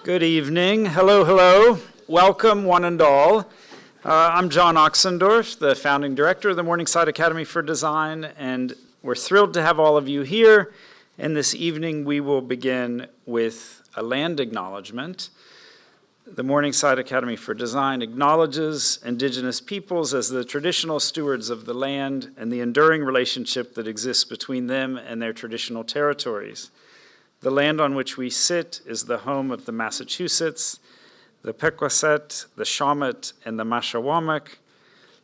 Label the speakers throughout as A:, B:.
A: Good evening. Hello, hello. Welcome, one and all. I'm John Oxendorf, the founding director of the Morningside Academy for Design, and we're thrilled to have all of you here. And this evening, we will begin with a land acknowledgement. The Morningside Academy for Design acknowledges Indigenous peoples as the traditional stewards of the land and the enduring relationship that exists between them and their traditional territories. The land on which we sit is the home of the Massachusetts, the Pequot, the Shawmut, and the Mashawamak.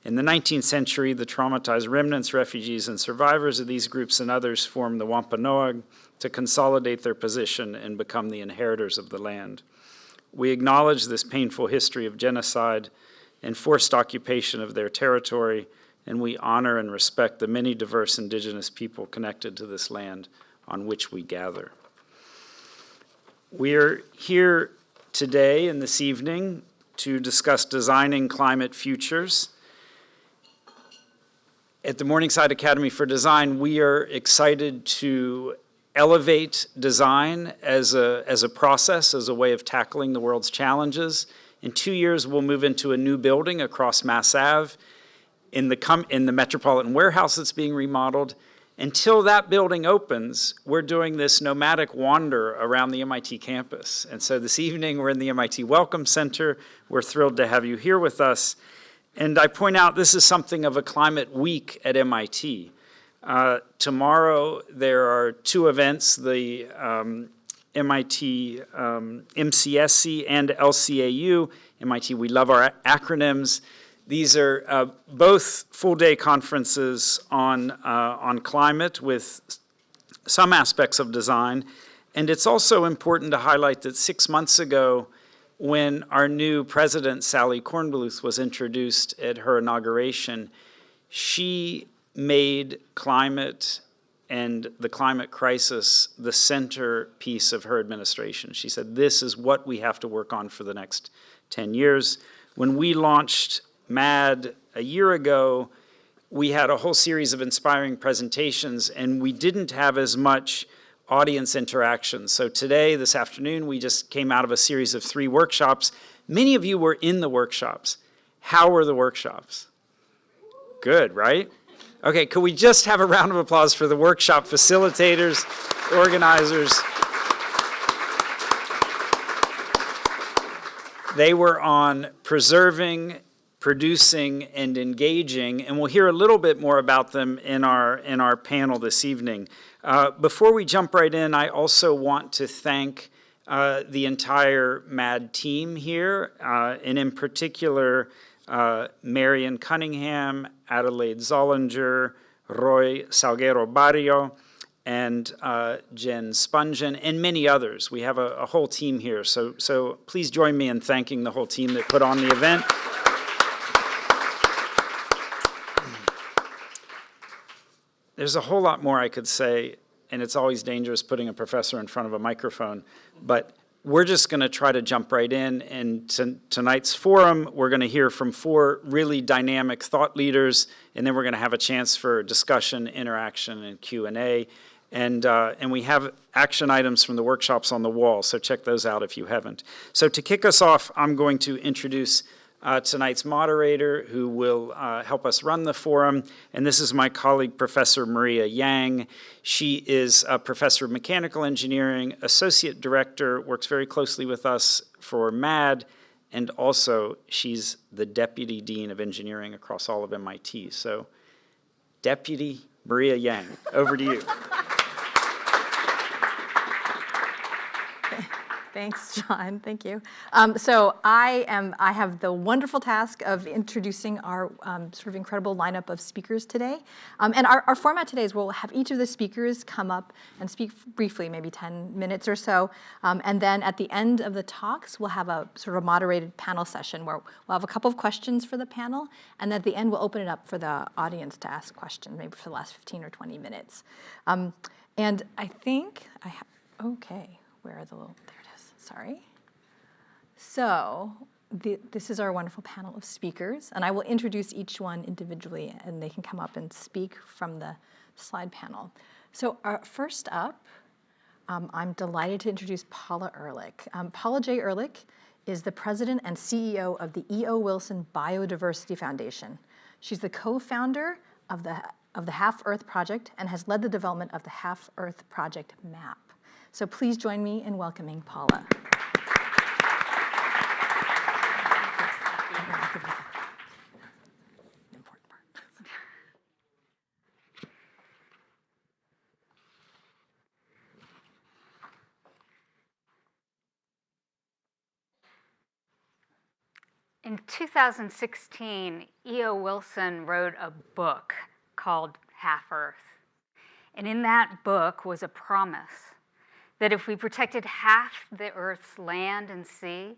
A: In the 19th century, the traumatized remnants, refugees, and survivors of these groups and others formed the Wampanoag to consolidate their position and become the inheritors of the land. We acknowledge this painful history of genocide and forced occupation of their territory, and we honor and respect the many diverse Indigenous people connected to this land on which we gather. We're here today and this evening to discuss designing climate futures. At the Morningside Academy for Design, we are excited to elevate design as a process, as a way of tackling the world's challenges. In 2 years, we'll move into a new building across Mass Ave in the Metropolitan Warehouse that's being remodeled. Until that building opens, we're doing this nomadic wander around the MIT campus. And so this evening, we're in the MIT Welcome Center. We're thrilled to have you here with us. And I point out this is something of a climate week at MIT. Tomorrow, there are two events, the MIT MCSC and LCAU. MIT, we love our acronyms. These are both full-day conferences on climate with some aspects of design. And it's also important to highlight that 6 months ago, when our new president, Sally Kornbluth, was introduced at her inauguration, she made climate and the climate crisis the centerpiece of her administration. She said, this is what we have to work on for the next 10 years. When we launched MAD a year ago, we had a whole series of inspiring presentations, and we didn't have as much audience interaction. So today, this afternoon, we just came out of a series of 3 workshops. Many of you were in the workshops. How were the workshops? Good, right? Okay, could we just have a round of applause for the workshop facilitators, organizers? They were on preserving, producing, and engaging, and we'll hear a little bit more about them in our panel this evening. Before we jump right in, I also want to thank the entire MAD team here, and in particular, Marion Cunningham, Adelaide Zollinger, Roy Salguero Barrio, and Jen Spungen, and many others. We have a whole team here, so please join me in thanking the whole team that put on the event. There's a whole lot more I could say, and it's always dangerous putting a professor in front of a microphone, but we're just going to try to jump right in. And tonight's forum, we're going to hear from 4 really dynamic thought leaders, and then we're going to have a chance for discussion, interaction, and Q&A. And we have action items from the workshops on the wall, so check those out if you haven't. So to kick us off, I'm going to introduce tonight's moderator, who will help us run the forum, and this is my colleague, Professor Maria Yang. She is a professor of mechanical engineering, associate director, works very closely with us for MAD, and also she's the deputy dean of engineering across all of MIT. So, Deputy Maria Yang, over to you.
B: Thanks, John. Thank you. So I have the wonderful task of introducing our sort of incredible lineup of speakers today. And our format today is we'll have each of the speakers come up and speak briefly, maybe 10 minutes or so. And then at the end of the talks, we'll have a sort of moderated panel session where we'll have a couple of questions for the panel. And at the end, we'll open it up for the audience to ask questions, maybe for the last 15 or 20 minutes. And I think I have, okay, where are the little, there it is, sorry. So this is our wonderful panel of speakers, and I will introduce each one individually, and they can come up and speak from the slide panel. So first up, I'm delighted to introduce Paula Ehrlich. Paula J. Ehrlich is the president and CEO of the E.O. Wilson Biodiversity Foundation. She's the co-founder of the Half Earth Project and has led the development of the Half Earth Project map. So please join me in welcoming Paula.
C: In 2016, E.O. Wilson wrote a book called Half Earth. And in that book was a promise that if we protected half the Earth's land and sea,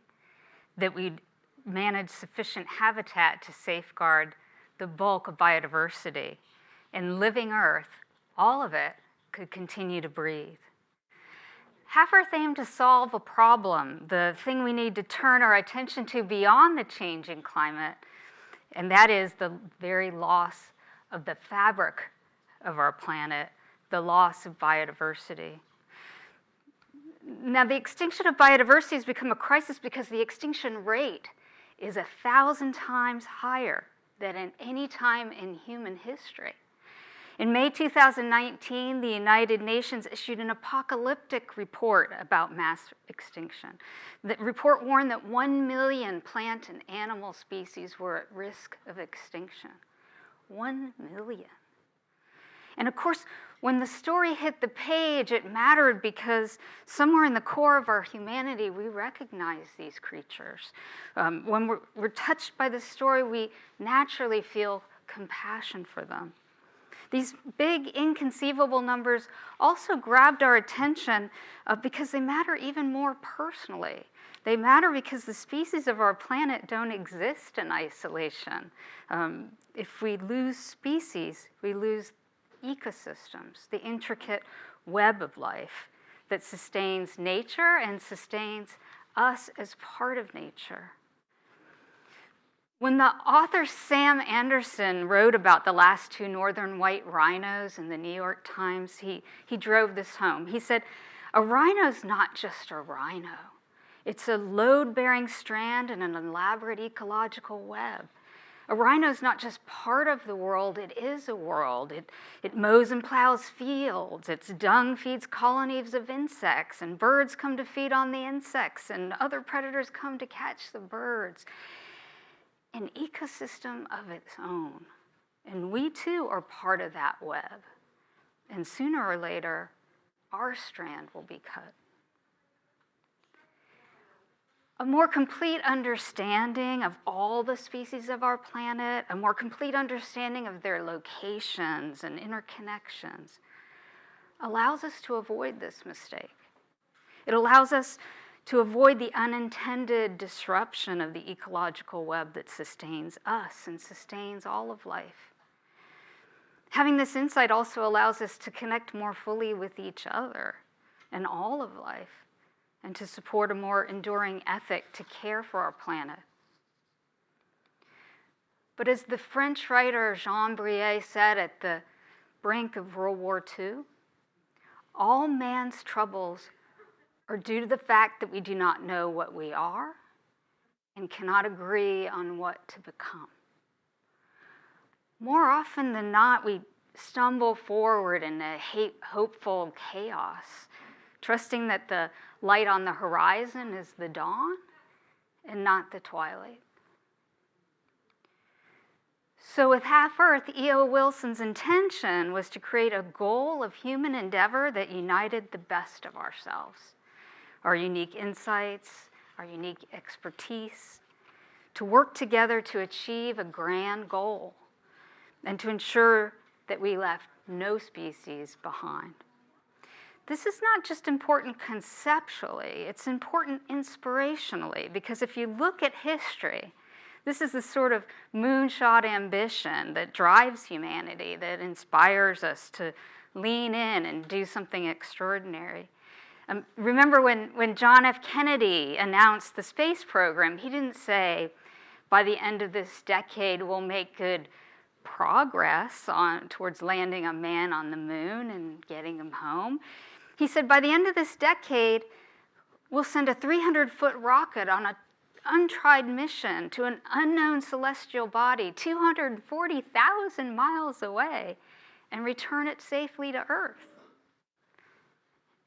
C: that we'd manage sufficient habitat to safeguard the bulk of biodiversity. And living Earth, all of it, could continue to breathe. Half Earth aimed to solve a problem, the thing we need to turn our attention to beyond the changing climate, and that is the very loss of the fabric of our planet, the loss of biodiversity. Now, the extinction of biodiversity has become a crisis because the extinction rate is 1,000 times higher than at any time in human history. In May 2019, the United Nations issued an apocalyptic report about mass extinction. The report warned that 1 million plant and animal species were at risk of extinction. 1 million. And of course, when the story hit the page, it mattered because somewhere in the core of our humanity, we recognize these creatures. When we're touched by the story, we naturally feel compassion for them. These big, inconceivable numbers also grabbed our attention because they matter even more personally. They matter because the species of our planet don't exist in isolation. If we lose species, we lose ecosystems, the intricate web of life that sustains nature and sustains us as part of nature. When the author Sam Anderson wrote about the last 2 northern white rhinos in the New York Times, he drove this home. He said, a rhino's not just a rhino. It's a load-bearing strand in an elaborate ecological web. A rhino's not just part of the world, it is a world. It mows and plows fields. Its dung feeds colonies of insects, and birds come to feed on the insects, and other predators come to catch the birds. An ecosystem of its own. And we too are part of that web. And sooner or later, our strand will be cut. A more complete understanding of all the species of our planet, a more complete understanding of their locations and interconnections, allows us to avoid this mistake. It allows us to avoid the unintended disruption of the ecological web that sustains us and sustains all of life. Having this insight also allows us to connect more fully with each other and all of life, and to support a more enduring ethic to care for our planet. But as the French writer Jean Brouet said at the brink of World War II, all man's troubles are due to the fact that we do not know what we are and cannot agree on what to become. More often than not, we stumble forward in a hopeful chaos, trusting that the light on the horizon is the dawn and not the twilight. So with Half Earth, E.O. Wilson's intention was to create a goal of human endeavor that united the best of ourselves, our unique insights, our unique expertise, to work together to achieve a grand goal and to ensure that we left no species behind. This is not just important conceptually, it's important inspirationally, because if you look at history, this is the sort of moonshot ambition that drives humanity, that inspires us to lean in and do something extraordinary. Remember when John F. Kennedy announced the space program, he didn't say, by the end of this decade, we'll make good progress towards landing a man on the moon and getting him home. He said, by the end of this decade, we'll send a 300-foot rocket on an untried mission to an unknown celestial body 240,000 miles away and return it safely to Earth.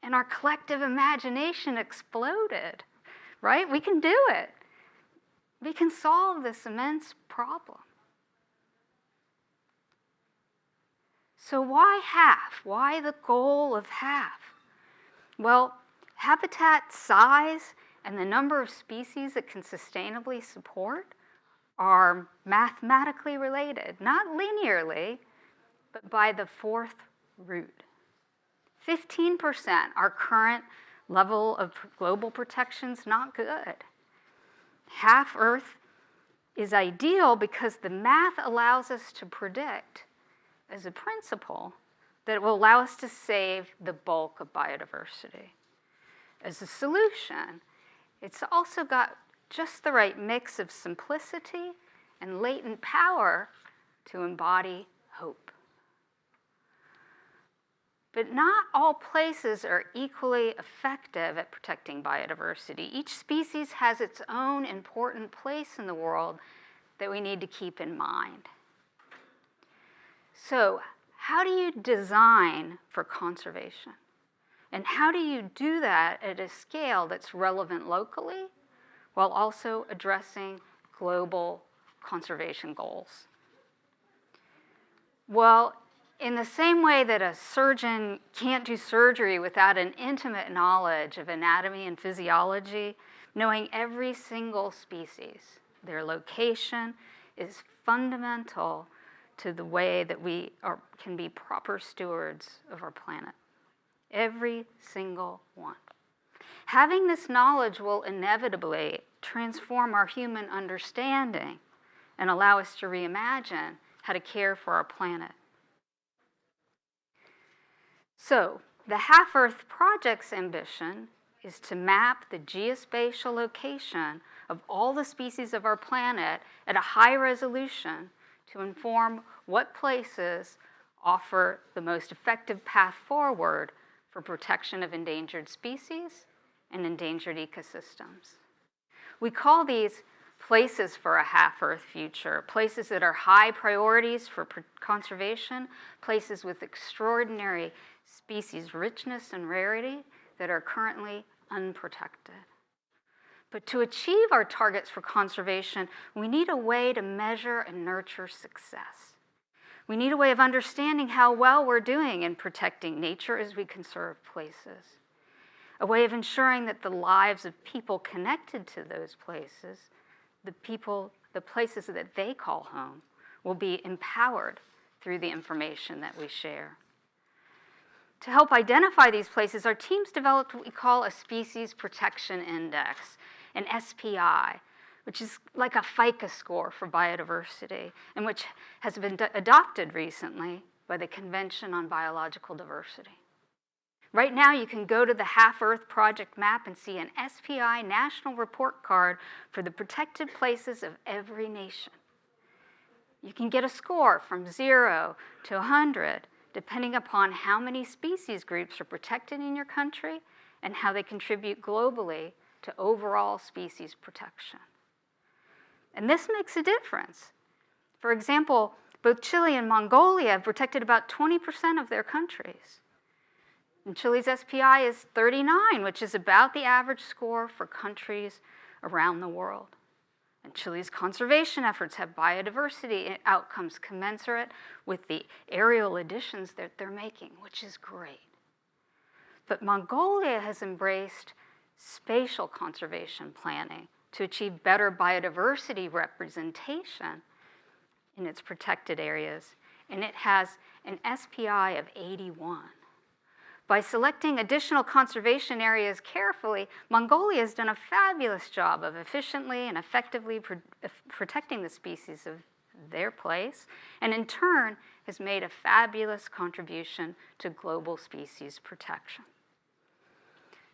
C: And our collective imagination exploded, right? We can do it. We can solve this immense problem. So why half? Why the goal of half? Well, habitat size and the number of species it can sustainably support are mathematically related, not linearly, but by the fourth root. 15%, our current level of global protection's not good. Half Earth is ideal because the math allows us to predict, as a principle, that it will allow us to save the bulk of biodiversity. As a solution, it's also got just the right mix of simplicity and latent power to embody hope. But not all places are equally effective at protecting biodiversity. Each species has its own important place in the world that we need to keep in mind. So, how do you design for conservation? And how do you do that at a scale that's relevant locally while also addressing global conservation goals? Well, in the same way that a surgeon can't do surgery without an intimate knowledge of anatomy and physiology, knowing every single species, their location, is fundamental to the way that we can be proper stewards of our planet. Every single one. Having this knowledge will inevitably transform our human understanding and allow us to reimagine how to care for our planet. So, the Half-Earth Project's ambition is to map the geospatial location of all the species of our planet at a high resolution to inform what places offer the most effective path forward for protection of endangered species and endangered ecosystems. We call these places for a half-Earth future, places that are high priorities for conservation, places with extraordinary species richness and rarity that are currently unprotected. But to achieve our targets for conservation, we need a way to measure and nurture success. We need a way of understanding how well we're doing in protecting nature as we conserve places. A way of ensuring that the lives of people connected to those places, the places that they call home, will be empowered through the information that we share. To help identify these places, our teams developed what we call a Species Protection Index, an SPI, which is like a FICA score for biodiversity, and which has been adopted recently by the Convention on Biological Diversity. Right now, you can go to the Half-Earth Project map and see an SPI national report card for the protected places of every nation. You can get a score from 0 to 100, depending upon how many species groups are protected in your country and how they contribute globally to overall species protection. And this makes a difference. For example, both Chile and Mongolia have protected about 20% of their countries. And Chile's SPI is 39, which is about the average score for countries around the world. And Chile's conservation efforts have biodiversity outcomes commensurate with the aerial additions that they're making, which is great. But Mongolia has embraced spatial conservation planning to achieve better biodiversity representation in its protected areas, and it has an SPI of 81. By selecting additional conservation areas carefully, Mongolia has done a fabulous job of efficiently and effectively protecting the species of their place, and in turn has made a fabulous contribution to global species protection.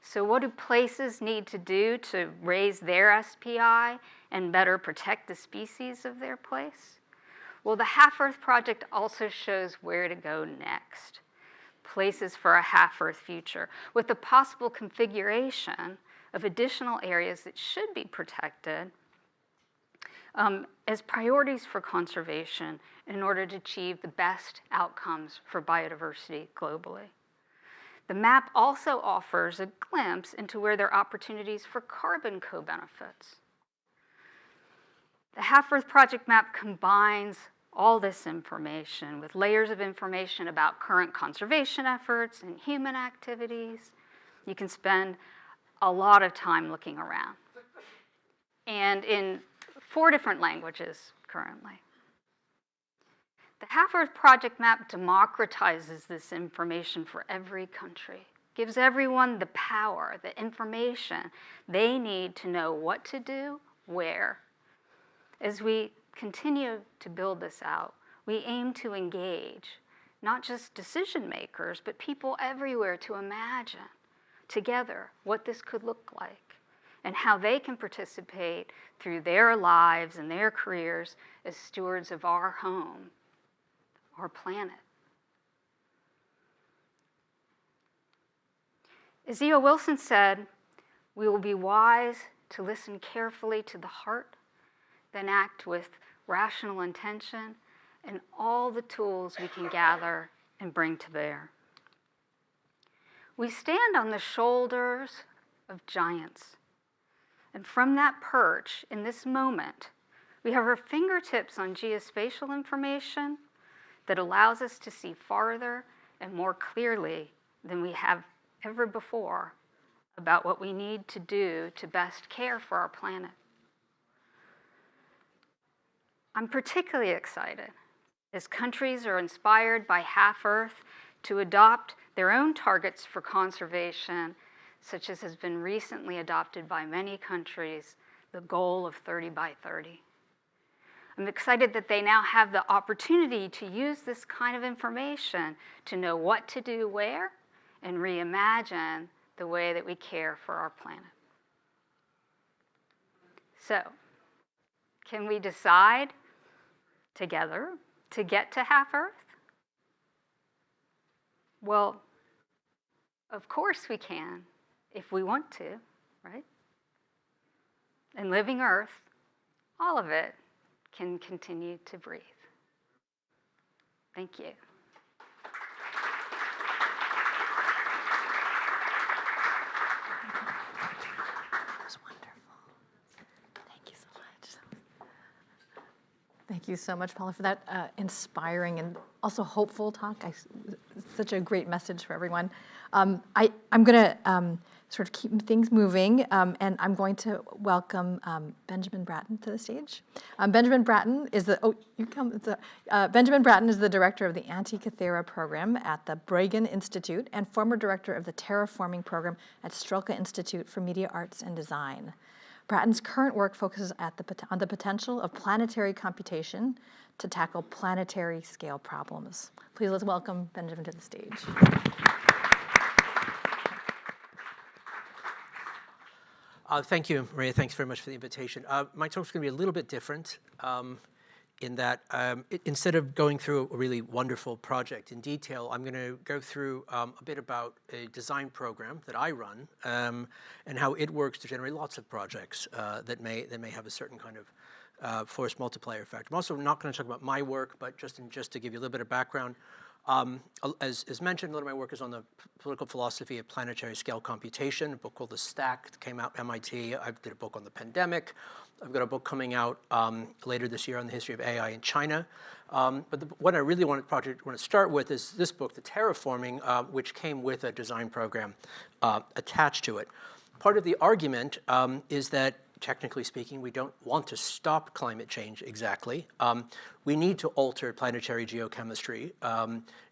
C: So what do places need to do to raise their SPI and better protect the species of their place? Well, the Half-Earth Project also shows where to go next. places for a half-Earth future, with the possible configuration of additional areas that should be protected as priorities for conservation in order to achieve the best outcomes for biodiversity globally. The map also offers a glimpse into where there are opportunities for carbon co-benefits. The Half-Earth Project Map combines all this information with layers of information about current conservation efforts and human activities. You can spend a lot of time looking around, and in 4 different languages currently. The Half-Earth Project Map democratizes this information for every country, gives everyone the power, the information they need to know what to do, where. As we continue to build this out, we aim to engage not just decision makers, but people everywhere to imagine together what this could look like and how they can participate through their lives and their careers as stewards of our home, our planet. As E.O. Wilson said, we will be wise to listen carefully to the heart, then act with rational intention and all the tools we can gather and bring to bear. We stand on the shoulders of giants. And from that perch, in this moment, we have our fingertips on geospatial information that allows us to see farther and more clearly than we have ever before about what we need to do to best care for our planet. I'm particularly excited as countries are inspired by Half-Earth to adopt their own targets for conservation, such as has been recently adopted by many countries, the goal of 30 by 30. I'm excited that they now have the opportunity to use this kind of information to know what to do where and reimagine the way that we care for our planet. So, can we decide together to get to Half-Earth? Well, of course we can, if we want to, right? And living Earth, all of it, can continue to breathe. Thank you.
B: That was wonderful. Thank you so much. Thank you so much, Paula, for that inspiring and also hopeful talk. Such a great message for everyone. I'm going to sort of keep things moving, and I'm going to welcome Benjamin Bratton to the stage. Benjamin Bratton is Benjamin Bratton is the director of the Antikythera Program at the Berggruen Institute and former director of the Terra-Forming program at Strelka Institute for Media Arts and Design. Bratton's current work focuses on the potential of planetary computation to tackle planetary-scale problems. Please let's welcome Benjamin to the stage.
D: Thank you, Maria. Thanks very much for the invitation. My talk's going to be a little bit different in that instead of going through a really wonderful project in detail, I'm going to go through a bit about a design program that I run and how it works to generate lots of projects that may have a certain kind of force multiplier effect. I'm also not going to talk about my work, but just to give you a little bit of background. As mentioned, a lot of my work is on the political philosophy of planetary-scale computation, a book called The Stack that came out at MIT. I did a book on the pandemic. I've got a book coming out later this year on the history of AI in China. But what I really want to start with is this book, The Terra-Forming, which came with a design program attached to it. Part of the argument is that, technically speaking, we don't want to stop climate change exactly. We need to alter planetary geochemistry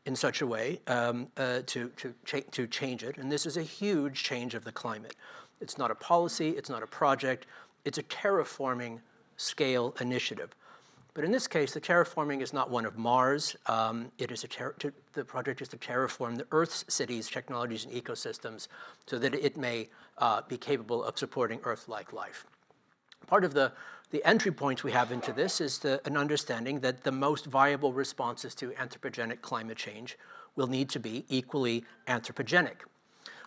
D: in such a way to change it. And this is a huge change of the climate. It's not a policy, it's not a project, it's a terraforming scale initiative. But in this case, the terraforming is not one of Mars. The project is to terraform the Earth's cities, technologies, and ecosystems so that it may be capable of supporting Earth-like life. Part of the entry points we have into this is an understanding that the most viable responses to anthropogenic climate change will need to be equally anthropogenic.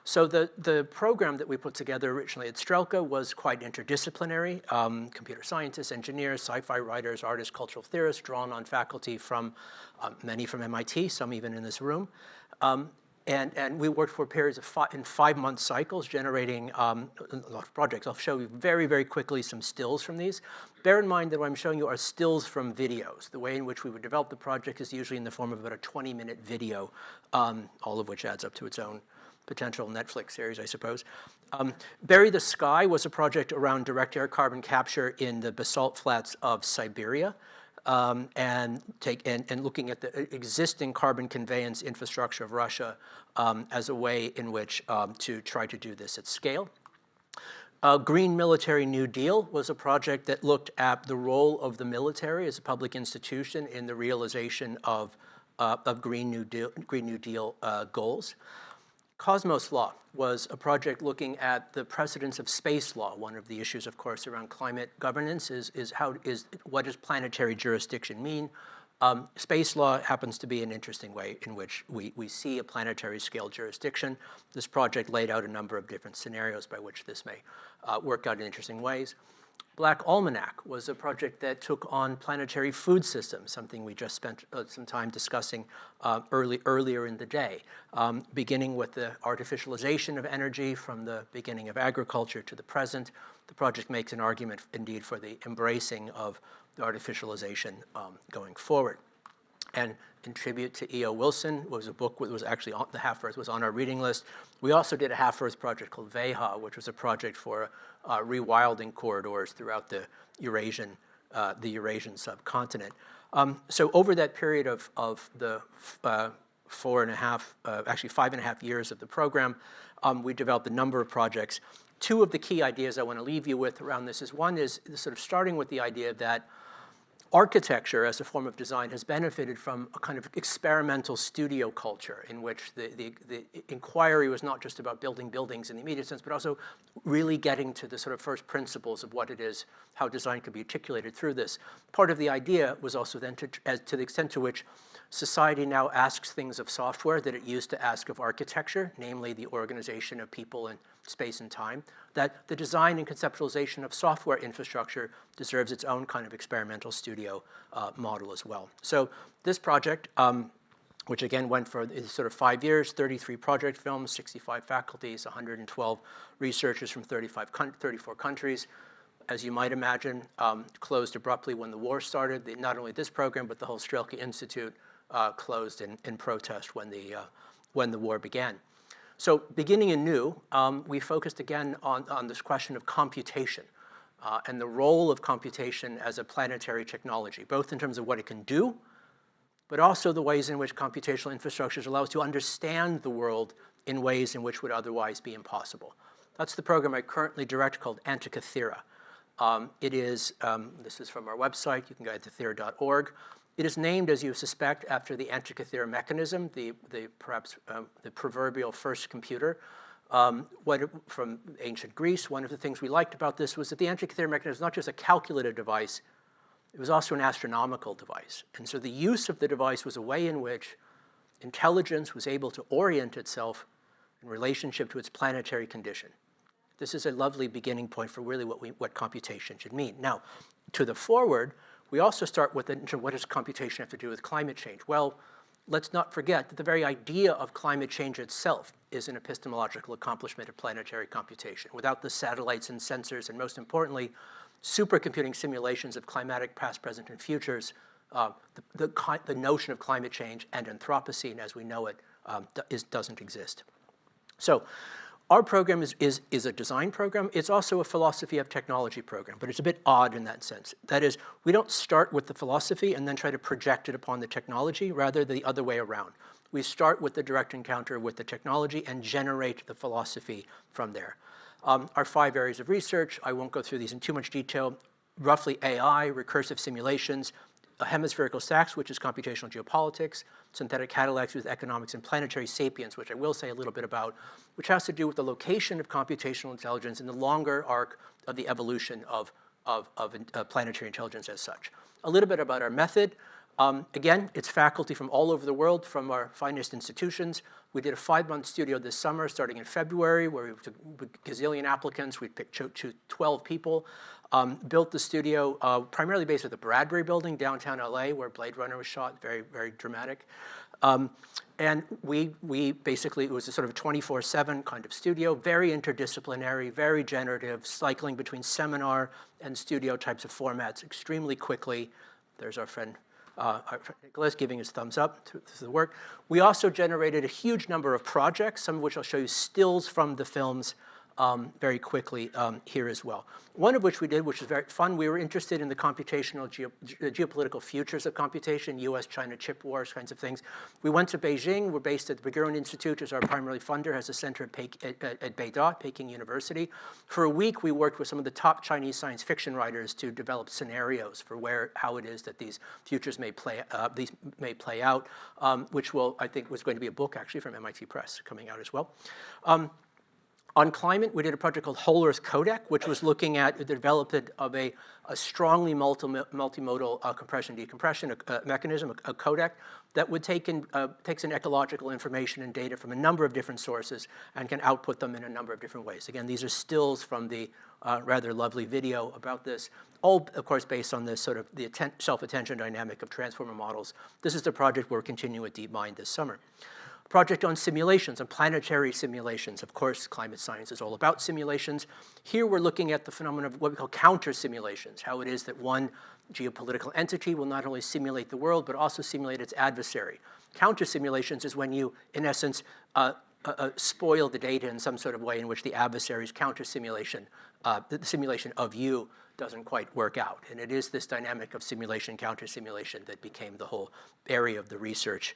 D: So the program that we put together originally at Strelka was quite interdisciplinary. Computer scientists, engineers, sci-fi writers, artists, cultural theorists, drawn on faculty from many from MIT, some even in this room. And we worked for periods of in 5-month cycles, generating a lot of projects. I'll show you very, very quickly some stills from these. Bear in mind that what I'm showing you are stills from videos. The way in which we would develop the project is usually in the form of about a 20-minute video, all of which adds up to its own potential Netflix series, I suppose. Bury the Sky was a project around direct air carbon capture in the basalt flats of Siberia. And looking at the existing carbon conveyance infrastructure of Russia as a way in which to try to do this at scale. Green Military New Deal was a project that looked at the role of the military as a public institution in the realization of Green New Deal goals. Cosmos Law was a project looking at the precedence of space law. One of the issues, of course, around climate governance is what does planetary jurisdiction mean? Space law happens to be an interesting way in which we see a planetary scale jurisdiction. This project laid out a number of different scenarios by which this may work out in interesting ways. Black Almanac was a project that took on planetary food systems, something we just spent some time discussing earlier in the day, beginning with the artificialization of energy from the beginning of agriculture to the present. The project makes an argument, indeed, for the embracing of the artificialization going forward. And in tribute to E.O. Wilson was a book that was actually on the Half-Earth was on our reading list. We also did a Half-Earth project called Veha, which was a project for rewilding corridors throughout the Eurasian subcontinent. So over that period of the 5.5 years of the program, we developed a number of projects. Two of the key ideas I want to leave you with around this is one is sort of starting with the idea that architecture as a form of design has benefited from a kind of experimental studio culture in which the inquiry was not just about building buildings in the immediate sense, but also really getting to the sort of first principles of what it is, how design could be articulated through this. Part of the idea was also then to the extent to which society now asks things of software that it used to ask of architecture, namely the organization of people in space and time, that the design and conceptualization of software infrastructure deserves its own kind of experimental studio model as well. So this project, which again went for sort of 5 years, 33 project films, 65 faculties, 112 researchers from 34 countries, as you might imagine, closed abruptly when the war started. Not only this program, but the whole Strelka Institute closed in protest when the war began. So beginning anew, we focused again on this question of computation and the role of computation as a planetary technology, both in terms of what it can do, but also the ways in which computational infrastructures allow us to understand the world in ways in which would otherwise be impossible. That's the program I currently direct called Antikythera. It is, this is from our website, you can go to antikythera.org. It is named, as you suspect, after the Antikythera mechanism, the proverbial first computer. From ancient Greece, one of the things we liked about this was that the Antikythera mechanism was not just a calculative device, it was also an astronomical device. And so the use of the device was a way in which intelligence was able to orient itself in relationship to its planetary condition. This is a lovely beginning point for really what computation should mean. Now, to the forward, we also start with what does computation have to do with climate change? Well, let's not forget that the very idea of climate change itself is an epistemological accomplishment of planetary computation. Without the satellites and sensors, and most importantly, supercomputing simulations of climatic past, present, and futures, the notion of climate change and Anthropocene as we know it doesn't exist. So our program is a design program. It's also a philosophy of technology program, but it's a bit odd in that sense. That is, we don't start with the philosophy and then try to project it upon the technology, rather the other way around. We start with the direct encounter with the technology and generate the philosophy from there. Our 5 areas of research, I won't go through these in too much detail, roughly AI, recursive simulations, hemispherical stacks, which is computational geopolitics, synthetic Cadillacs with economics, and planetary sapiens, which I will say a little bit about, which has to do with the location of computational intelligence in the longer arc of the evolution of planetary intelligence as such. A little bit about our method. Again, it's faculty from all over the world, from our finest institutions. We did a 5-month studio this summer, starting in February, where we took a gazillion applicants. We picked 12 people. Built the studio primarily based at the Bradbury Building, downtown LA, where Blade Runner was shot, very, very dramatic. And we basically, it was a sort of 24/7 kind of studio, very interdisciplinary, very generative, cycling between seminar and studio types of formats extremely quickly. There's our friend Nicholas giving his thumbs up to the work. We also generated a huge number of projects, some of which I'll show you stills from the films very quickly here as well. One of which we did, which was very fun, we were interested in the computational, geopolitical futures of computation, US-China chip wars, kinds of things. We went to Beijing. We're based at the Berggruen Institute as our primary funder, has a center at Beida, Peking University. For a week, we worked with some of the top Chinese science fiction writers to develop scenarios for how it is that these futures may play out, which I think was going to be a book actually from MIT Press coming out as well. On climate, we did a project called Whole Earth Codec, which was looking at the development of a strongly multimodal compression-decompression mechanism, a codec, that would takes in ecological information and data from a number of different sources and can output them in a number of different ways. Again, these are stills from the rather lovely video about this, all, of course, based on this sort of the self-attention dynamic of transformer models. This is the project we're continuing with DeepMind this summer. Project on simulations, on planetary simulations. Of course, climate science is all about simulations. Here we're looking at the phenomenon of what we call counter simulations, how it is that one geopolitical entity will not only simulate the world, but also simulate its adversary. Counter simulations is when you, in essence, spoil the data in some sort of way in which the adversary's counter simulation, the simulation of you, doesn't quite work out. And it is this dynamic of simulation, counter simulation that became the whole area of the research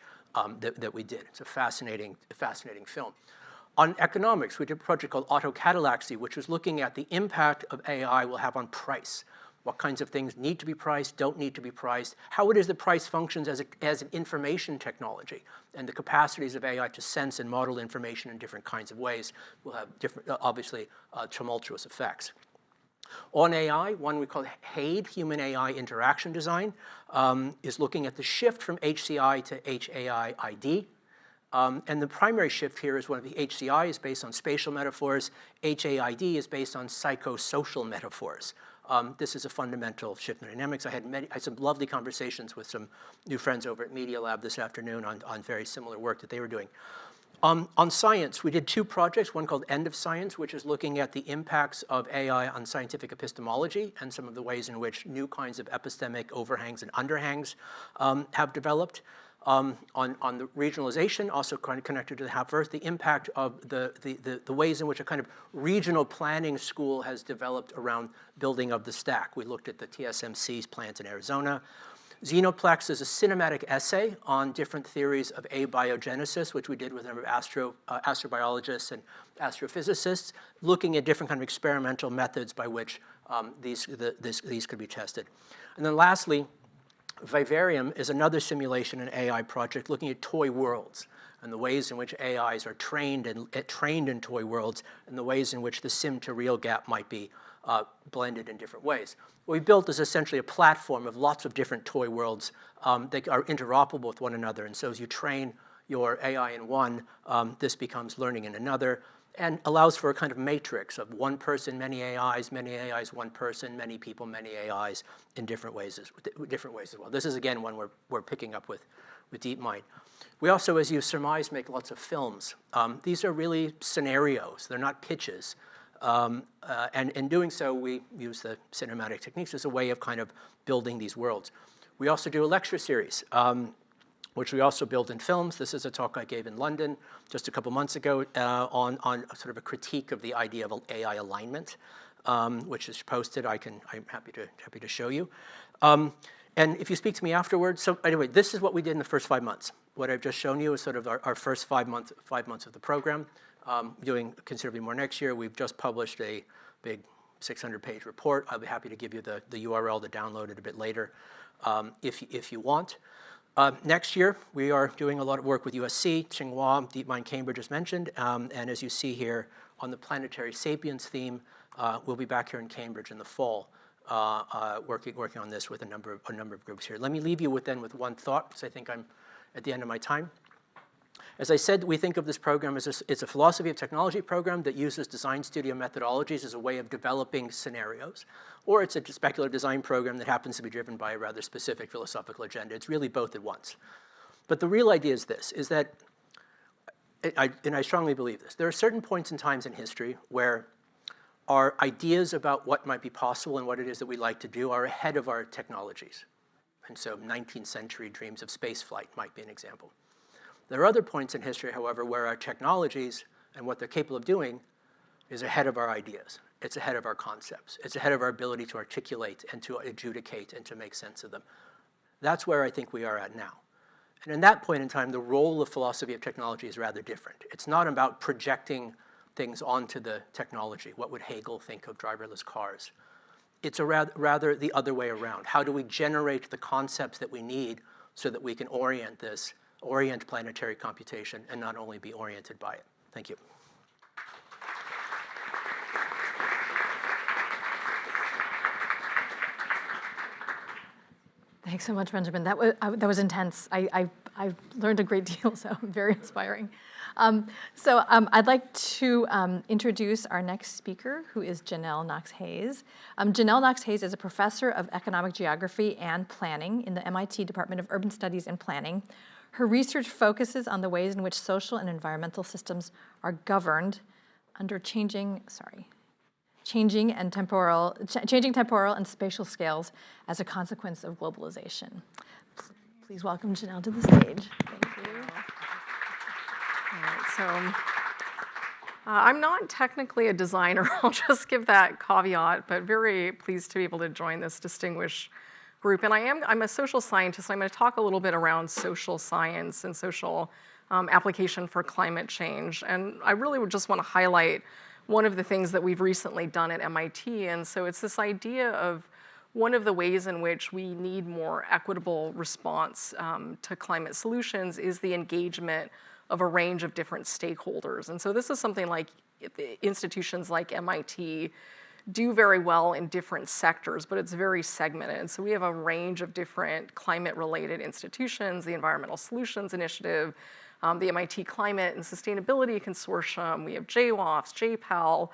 D: that we did. It's a fascinating film. On economics, we did a project called Autocatallaxy, which was looking at the impact of AI will have on price. What kinds of things need to be priced, don't need to be priced, how it is that price functions as an information technology, and the capacities of AI to sense and model information in different kinds of ways will have different, obviously, tumultuous effects. On AI, one we call HAID, Human AI Interaction Design, is looking at the shift from HCI to HAI-ID. And the primary shift here is one of the HCI is based on spatial metaphors. HAID is based on psychosocial metaphors. This is a fundamental shift in dynamics. I had some lovely conversations with some new friends over at Media Lab this afternoon on very similar work that they were doing. On science, we did 2 projects, one called End of Science, which is looking at the impacts of AI on scientific epistemology and some of the ways in which new kinds of epistemic overhangs and underhangs have developed. On the regionalization, also kind of connected to the half-Earth, the impact of the ways in which a kind of regional planning school has developed around building of the stack. We looked at the TSMC's plant in Arizona. Xenoplex is a cinematic essay on different theories of abiogenesis, which we did with a number of astrobiologists and astrophysicists, looking at different kind of experimental methods by which these could be tested. And then lastly, Vivarium is another simulation and AI project looking at toy worlds and the ways in which AIs are trained in toy worlds and the ways in which the sim-to-real gap might be blended in different ways. What we built is essentially a platform of lots of different toy worlds that are interoperable with one another. And so as you train your AI in one, this becomes learning in another, and allows for a kind of matrix of one person, many AIs, one person, many people, many AIs in different ways as well. This is, again, one we're picking up with DeepMind. We also, as you surmise, make lots of films. These are really scenarios. They're not pitches. And in doing so, we use the cinematic techniques as a way of kind of building these worlds. We also do a lecture series, which we also build in films. This is a talk I gave in London just a couple months ago on sort of a critique of the idea of AI alignment, which is posted. I'm happy to show you. And if you speak to me afterwards, so anyway, this is what we did in the first 5 months. What I've just shown you is sort of our first 5 months of the program. Doing considerably more next year. We've just published a big 600-page report. I'll be happy to give you the URL to download it a bit later if you want. Next year, we are doing a lot of work with USC, Tsinghua, DeepMind Cambridge as mentioned, and as you see here on the planetary sapiens theme, we'll be back here in Cambridge in the fall working on this with a number of groups here. Let me leave you with one thought, because I think I'm at the end of my time. As I said, we think of this program as it's a philosophy of technology program that uses design studio methodologies as a way of developing scenarios. Or it's a speculative design program that happens to be driven by a rather specific philosophical agenda. It's really both at once. But the real idea is this, is that, and I strongly believe this, there are certain points in times in history where our ideas about what might be possible and what it is that we like to do are ahead of our technologies. And so 19th century dreams of space flight might be an example. There are other points in history, however, where our technologies and what they're capable of doing is ahead of our ideas. It's ahead of our concepts. It's ahead of our ability to articulate and to adjudicate and to make sense of them. That's where I think we are at now. And in that point in time, the role of philosophy of technology is rather different. It's not about projecting things onto the technology. What would Hegel think of driverless cars? It's rather the other way around. How do we generate the concepts that we need so that we can orient planetary computation and not only be oriented by it? Thank you.
B: Thanks so much, Benjamin. That was intense. I learned a great deal, so very inspiring. I'd like to introduce our next speaker, who is Janelle Knox-Hayes. Janelle Knox-Hayes is a professor of economic geography and planning in the MIT Department of Urban Studies and Planning. Her research focuses on the ways in which social and environmental systems are governed under changing temporal and spatial scales as a consequence of globalization. Please welcome Janelle to the stage. Thank you.
E: All right, so I'm not technically a designer. I'll just give that caveat, but very pleased to be able to join this distinguished group. And I'm a social scientist. I'm going to talk a little bit around social science and social application for climate change. And I really would just want to highlight one of the things that we've recently done at MIT. And so it's this idea of one of the ways in which we need more equitable response to climate solutions is the engagement of a range of different stakeholders. And so this is something like institutions like MIT do very well in different sectors, but it's very segmented. And so we have a range of different climate-related institutions, the Environmental Solutions Initiative, the MIT Climate and Sustainability Consortium, we have JWAFS, JPAL,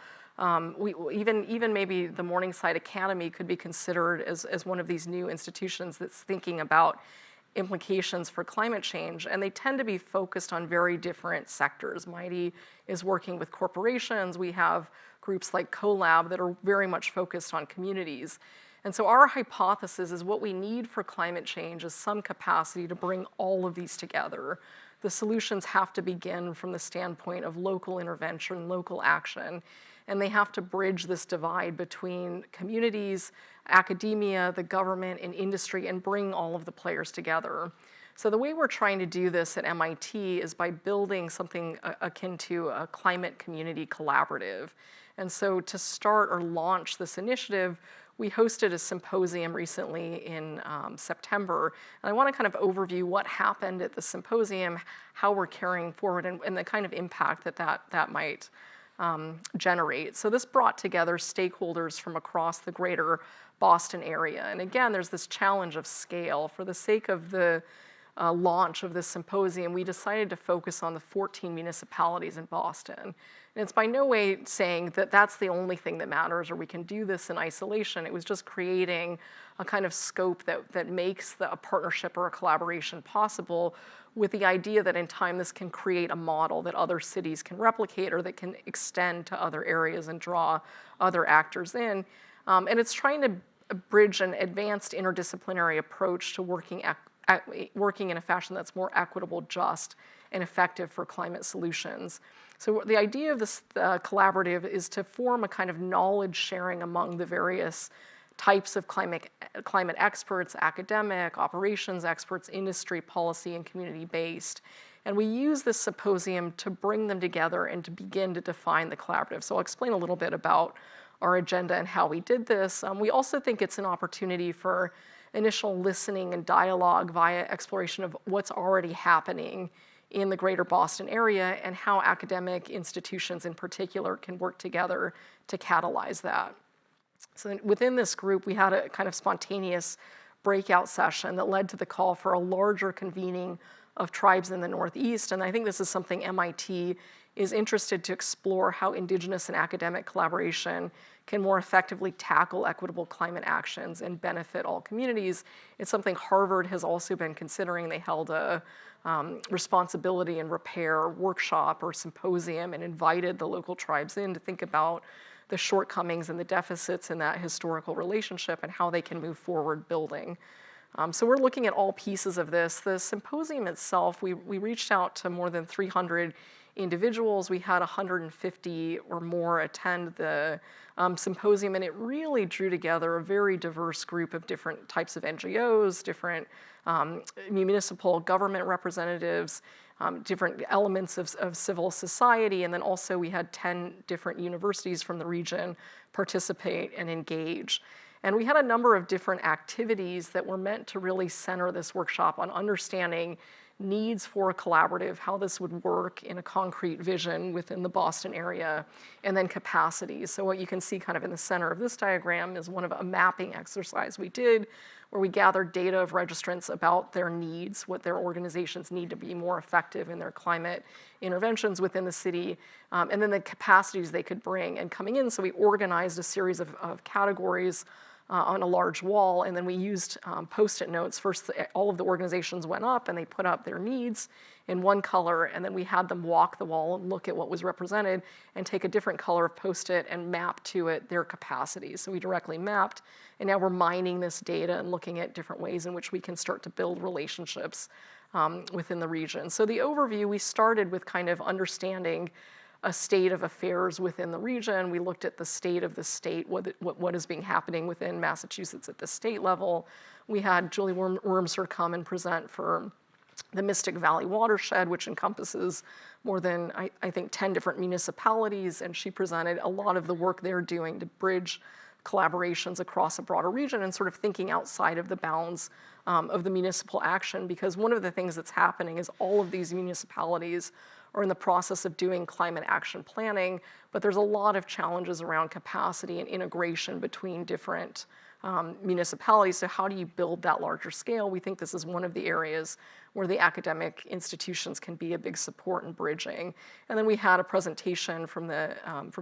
E: even maybe the Morningside Academy could be considered as one of these new institutions that's thinking about implications for climate change, and they tend to be focused on very different sectors. MIT is working with corporations. We have groups like CoLab that are very much focused on communities. And so our hypothesis is what we need for climate change is some capacity to bring all of these together. The solutions have to begin from the standpoint of local intervention, local action, and they have to bridge this divide between communities, academia, the government, and industry, and bring all of the players together. So the way we're trying to do this at MIT is by building something akin to a climate community collaborative. And so to start or launch this initiative, we hosted a symposium recently in September, and I want to kind of overview what happened at the symposium, how we're carrying forward, and the kind of impact that might generate. So this brought together stakeholders from across the greater Boston area. And again, there's this challenge of scale. For the sake of the launch of this symposium, we decided to focus on the 14 municipalities in Boston. And it's by no way saying that that's the only thing that matters or we can do this in isolation. It was just creating a kind of scope that makes a partnership or a collaboration possible, with the idea that in time this can create a model that other cities can replicate or that can extend to other areas and draw other actors in. And it's trying to bridge an advanced interdisciplinary approach to working in a fashion that's more equitable, just, and effective for climate solutions. So the idea of this collaborative is to form a kind of knowledge sharing among the various types of climate experts, academic, operations experts, industry, policy, and community-based. And we use this symposium to bring them together and to begin to define the collaborative. So I'll explain a little bit about our agenda and how we did this. We also think it's an opportunity for initial listening and dialogue via exploration of what's already happening in the greater Boston area and how academic institutions in particular can work together to catalyze that. So within this group, we had a kind of spontaneous breakout session that led to the call for a larger convening of tribes in the Northeast. And I think this is something MIT is interested to explore, how indigenous and academic collaboration can more effectively tackle equitable climate actions and benefit all communities. It's something Harvard has also been considering. They held a responsibility and repair workshop or symposium and invited the local tribes in to think about the shortcomings and the deficits in that historical relationship and how they can move forward building. So we're looking at all pieces of this. The symposium itself, we reached out to more than 300 individuals. We had 150 or more attend the symposium, and it really drew together a very diverse group of different types of NGOs, different municipal government representatives, different elements of civil society, and then also we had 10 different universities from the region participate and engage. And we had a number of different activities that were meant to really center this workshop on understanding needs for a collaborative, how this would work in a concrete vision within the Boston area, and then capacities. So what you can see kind of in the center of this diagram is one of a mapping exercise we did, where we gathered data of registrants about their needs, what their organizations need to be more effective in their climate interventions within the city, and then the capacities they could bring. And coming in, so we organized a series of categories on a large wall, and then we used Post-it notes. First, all of the organizations went up and they put up their needs in one color, and then we had them walk the wall and look at what was represented and take a different color of Post-it and map to it their capacities. So we directly mapped, and now we're mining this data and looking at different ways in which we can start to build relationships within the region. So the overview, we started with kind of understanding a state of affairs within the region. We looked at the state of the state, what is being happening within Massachusetts at the state level. We had Julie Wormser come and present for the Mystic Valley watershed, which encompasses more than, I think, 10 different municipalities, and she presented a lot of the work they're doing to bridge collaborations across a broader region and sort of thinking outside of the bounds of the municipal action, because one of the things that's happening is all of these municipalities are in the process of doing climate action planning, but there's a lot of challenges around capacity and integration between different municipalities. So how do you build that larger scale? We think this is one of the areas where the academic institutions can be a big support in bridging. And then we had a presentation from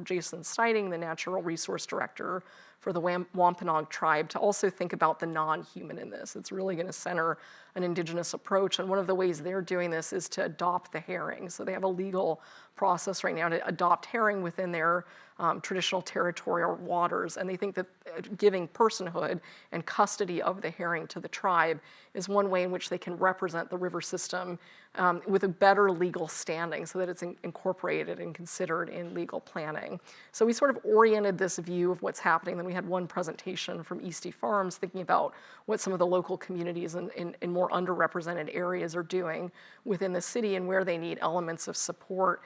E: Jason Stiting, the Natural Resource Director for the Wampanoag tribe, to also think about the non-human in this. It's really going to center an indigenous approach, and one of the ways they're doing this is to adopt the herring. So they have a legal process right now to adopt herring within their traditional territorial waters, and they think that giving personhood and custody of the herring to the tribe is one way in which they can represent the river system with a better legal standing, so that it's incorporated and considered in legal planning. So we sort of oriented this view of what's happening. Then we had one presentation from Eastie Farms thinking about what some of the local communities in more underrepresented areas are doing within the city and where they need elements of support.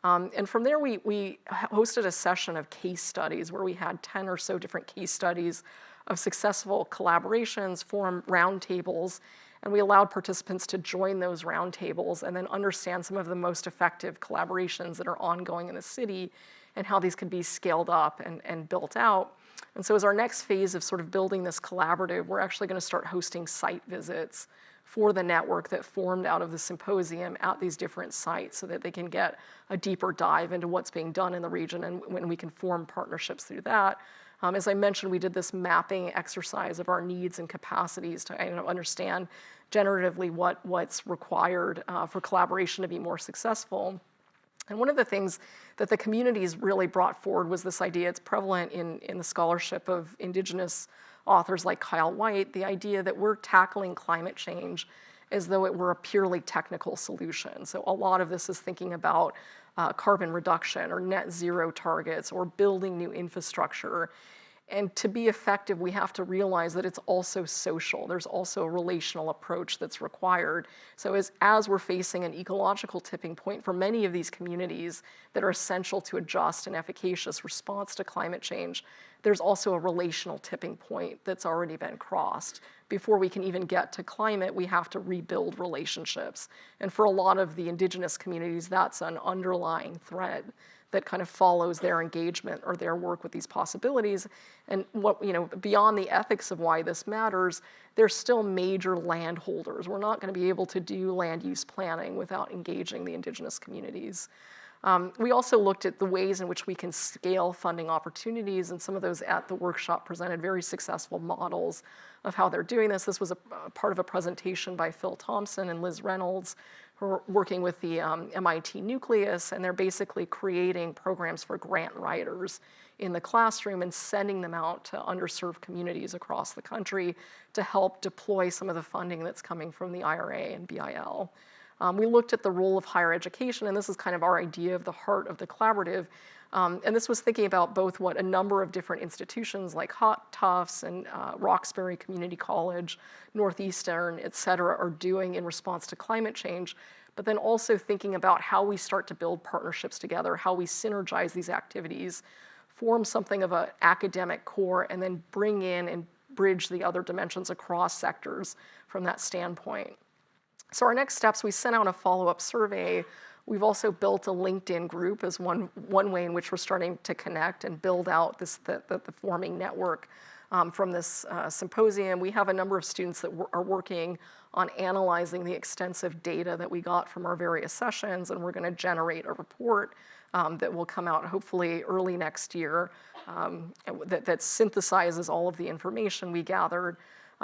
E: And from there, we hosted a session of case studies where we had 10 or so different case studies of successful collaborations, form roundtables, and we allowed participants to join those roundtables and then understand some of the most effective collaborations that are ongoing in the city and how these could be scaled up and built out. And so as our next phase of sort of building this collaborative, we're actually going to start hosting site visits for the network that formed out of the symposium at these different sites, so that they can get a deeper dive into what's being done in the region, and when we can form partnerships through that. As I mentioned, we did this mapping exercise of our needs and capacities to understand generatively what's required for collaboration to be more successful. And one of the things that the communities really brought forward was this idea. It's prevalent in the scholarship of indigenous authors like Kyle White, the idea that we're tackling climate change as though it were a purely technical solution. So a lot of this is thinking about carbon reduction or net zero targets or building new infrastructure. And to be effective, we have to realize that it's also social. There's also a relational approach that's required. So as we're facing an ecological tipping point for many of these communities that are essential to a just and efficacious response to climate change, there's also a relational tipping point that's already been crossed. Before we can even get to climate, we have to rebuild relationships. And for a lot of the indigenous communities, that's an underlying thread that kind of follows their engagement or their work with these possibilities. And what, beyond the ethics of why this matters, they're still major landholders. We're not going to be able to do land use planning without engaging the indigenous communities. We also looked at the ways in which we can scale funding opportunities, and some of those at the workshop presented very successful models of how they're doing this. This was a part of a presentation by Phil Thompson and Liz Reynolds, who are working with the MIT nucleus, and they're basically creating programs for grant writers in the classroom and sending them out to underserved communities across the country to help deploy some of the funding that's coming from the IRA and BIL. We looked at the role of higher education, and this is kind of our idea of the heart of the collaborative. And this was thinking about both what a number of different institutions like Tufts and Roxbury Community College, Northeastern, et cetera, are doing in response to climate change, but then also thinking about how we start to build partnerships together, how we synergize these activities, form something of an academic core, and then bring in and bridge the other dimensions across sectors from that standpoint. So our next steps, we sent out a follow-up survey. We've also built a LinkedIn group as one way in which we're starting to connect and build out the forming network from this symposium. We have a number of students that are working on analyzing the extensive data that we got from our various sessions, and we're going to generate a report that will come out hopefully early next year that synthesizes all of the information we gathered.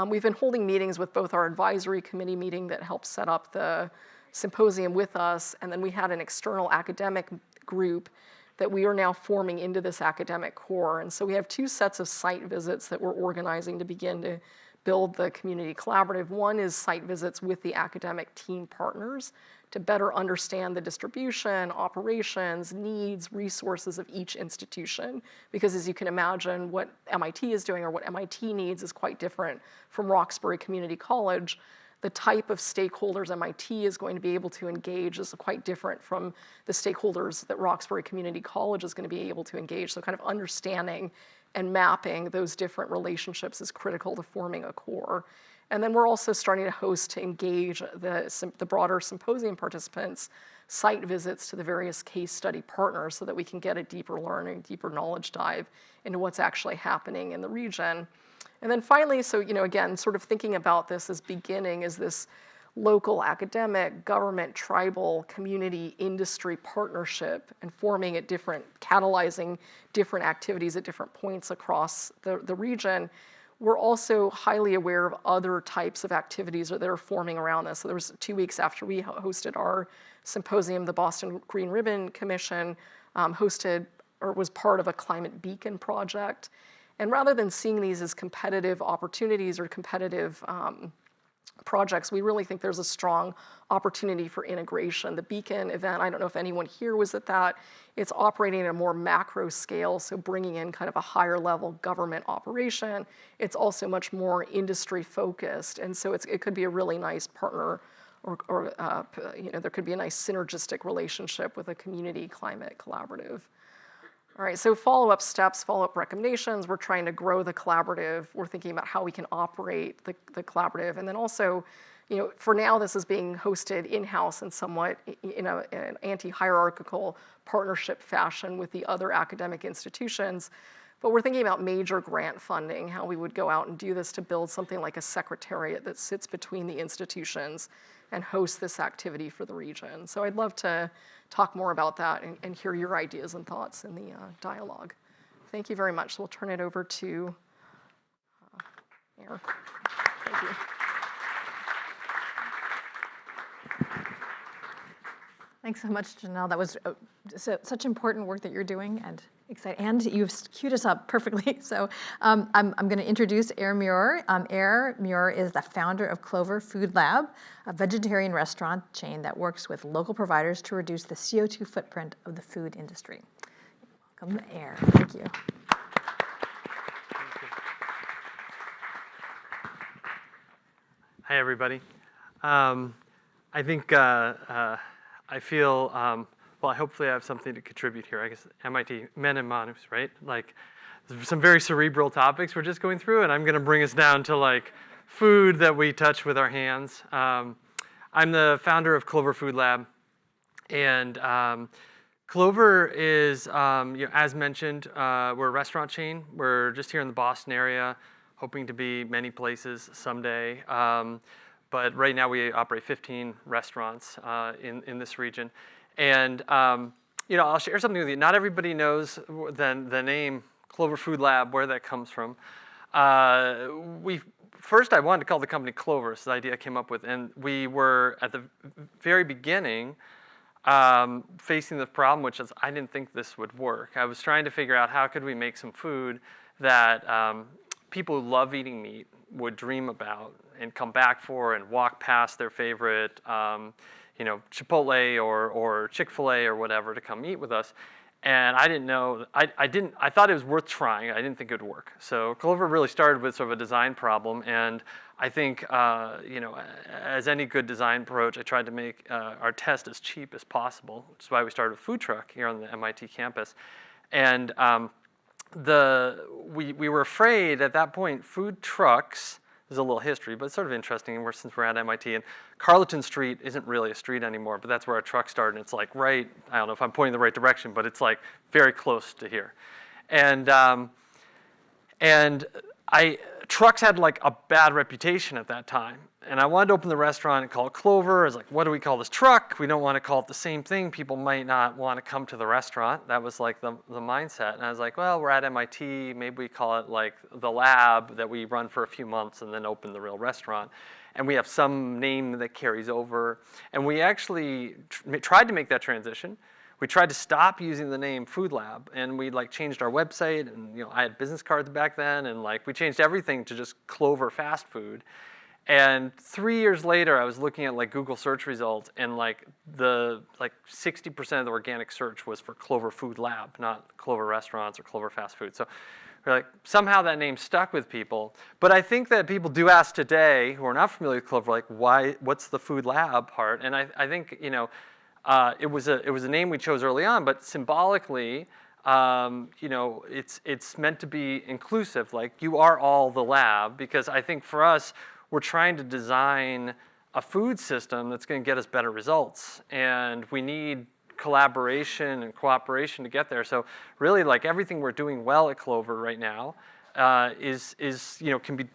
E: We've been holding meetings with both our advisory committee meeting that helped set up the symposium with us, and then we had an external academic group that we are now forming into this academic core. And so we have two sets of site visits that we're organizing to begin to build the community collaborative. One is site visits with the academic team partners to better understand the distribution, operations, needs, resources of each institution. Because as you can imagine, what MIT is doing or what MIT needs is quite different from Roxbury Community College. The type of stakeholders MIT is going to be able to engage is quite different from the stakeholders that Roxbury Community College is going to be able to engage. So kind of understanding and mapping those different relationships is critical to forming a core. And then we're also starting to host to engage the broader symposium participants, site visits to the various case study partners so that we can get a deeper learning, deeper knowledge dive into what's actually happening in the region. And then finally, so again, sort of thinking about this as beginning as this local academic, government, tribal, community, industry partnership and forming at catalyzing different activities at different points across the region. We're also highly aware of other types of activities that are forming around this. So there was 2 weeks after we hosted our symposium, the Boston Green Ribbon Commission hosted or was part of a climate beacon project. And rather than seeing these as competitive opportunities or competitive projects, we really think there's a strong opportunity for integration. The Beacon event, I don't know if anyone here was at that, it's operating at a more macro scale, so bringing in kind of a higher level government operation. It's also much more industry focused, and so it could be a really nice partner or there could be a nice synergistic relationship with a community climate collaborative. All right, so follow-up steps, follow-up recommendations. We're trying to grow the collaborative. We're thinking about how we can operate the collaborative. And then also, for now, this is being hosted in-house in somewhat, an anti-hierarchical partnership fashion with the other academic institutions. But we're thinking about major grant funding, how we would go out and do this to build something like a secretariat that sits between the institutions and host this activity for the region. So I'd love to talk more about that and hear your ideas and thoughts in the dialogue. Thank you very much. So we'll turn it over to Mayor. Thank you.
B: Thanks so much, Janelle. That was such important work that you're doing and exciting. And you've queued us up perfectly. So I'm going to introduce Air Muir. Air Muir is the founder of Clover Food Lab, a vegetarian restaurant chain that works with local providers to reduce the CO2 footprint of the food industry. Welcome, Air. Thank you.
F: Hi, everybody. I think I feel well, hopefully I have something to contribute here. I guess MIT, men and manus, right? Like, some very cerebral topics we're just going through, and I'm going to bring us down to like food that we touch with our hands. I'm the founder of Clover Food Lab, and Clover is, as mentioned, we're a restaurant chain. We're just here in the Boston area, hoping to be many places someday. But right now we operate 15 restaurants in this region. And I'll share something with you. Not everybody knows the name Clover Food Lab, where that comes from. First, I wanted to call the company Clover, so the idea I came up with. And we were, at the very beginning, facing the problem, which is I didn't think this would work. I was trying to figure out how could we make some food that people who love eating meat would dream about and come back for and walk past their favorite, Chipotle or Chick-fil-A or whatever to come eat with us. And I didn't know, I thought it was worth trying. I didn't think it would work. So Clover really started with sort of a design problem. And I think, as any good design approach, I tried to make our test as cheap as possible, which is why we started a food truck here on the MIT campus. And we were afraid at that point, food trucks, there's a little history, but it's sort of interesting since we're at MIT. And Carleton Street isn't really a street anymore, but that's where our truck started. And it's like right, I don't know if I'm pointing the right direction, but it's like very close to here. And trucks had like a bad reputation at that time. And I wanted to open the restaurant and call it Clover. I was like, what do we call this truck? We don't want to call it the same thing. People might not want to come to the restaurant. That was like the mindset. And I was like, well, we're at MIT. Maybe we call it like the lab that we run for a few months and then open the real restaurant. And we have some name that carries over. And we actually tried to make that transition. We tried to stop using the name Food Lab, and we like changed our website, and I had business cards back then, and like we changed everything to just Clover Fast Food. And 3 years later, I was looking at like Google search results, and like 60% of the organic search was for Clover Food Lab, not Clover Restaurants or Clover Fast Food. So we're like, somehow that name stuck with people. But I think that people do ask today, who are not familiar with Clover, like what's the Food Lab part? And I think it was a name we chose early on, but symbolically, it's meant to be inclusive. Like you are all the lab, because I think for us, we're trying to design a food system that's going to get us better results, and we need collaboration and cooperation to get there. So really, like everything we're doing well at Clover right now can be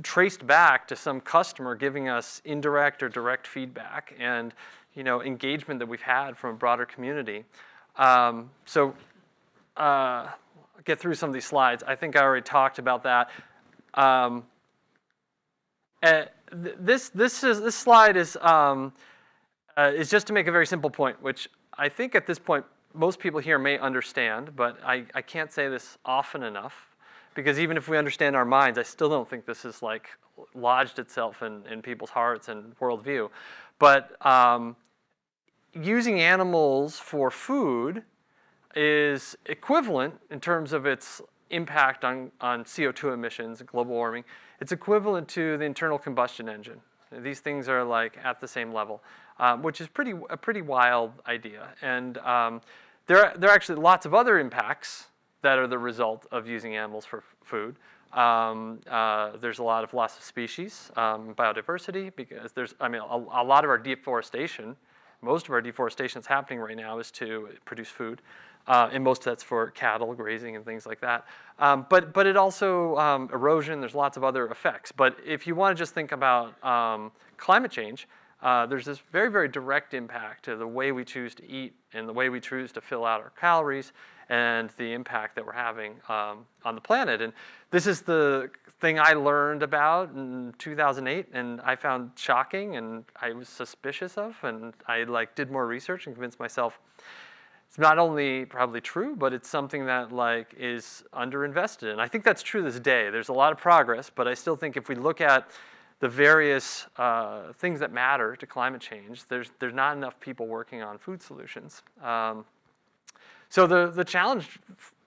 F: traced back to some customer giving us indirect or direct feedback and engagement that we've had from a broader community. So I'll get through some of these slides. I think I already talked about that. This slide is just to make a very simple point, which I think at this point most people here may understand, but I can't say this often enough, because even if we understand our minds, I still don't think this is like lodged itself in people's hearts and worldview. But using animals for food is equivalent in terms of its impact on CO2 emissions and global warming. It's equivalent to the internal combustion engine. These things are like at the same level, which is a pretty wild idea. And there are actually lots of other impacts that are the result of using animals for food. There's a lot of loss of species, biodiversity, because a lot of our deforestation, most of our deforestation that's happening right now is to produce food. And most of that's for cattle grazing and things like that. But it also, erosion, there's lots of other effects. But if you want to just think about climate change, there's this very, very direct impact to the way we choose to eat and the way we choose to fill out our calories and the impact that we're having on the planet. And this is the thing I learned about in 2008, and I found shocking, and I was suspicious of, and I did more research and convinced myself it's not only probably true, but it's something that is underinvested in. I think that's true this day. There's a lot of progress, but I still think if we look at the various things that matter to climate change, there's not enough people working on food solutions. So the challenge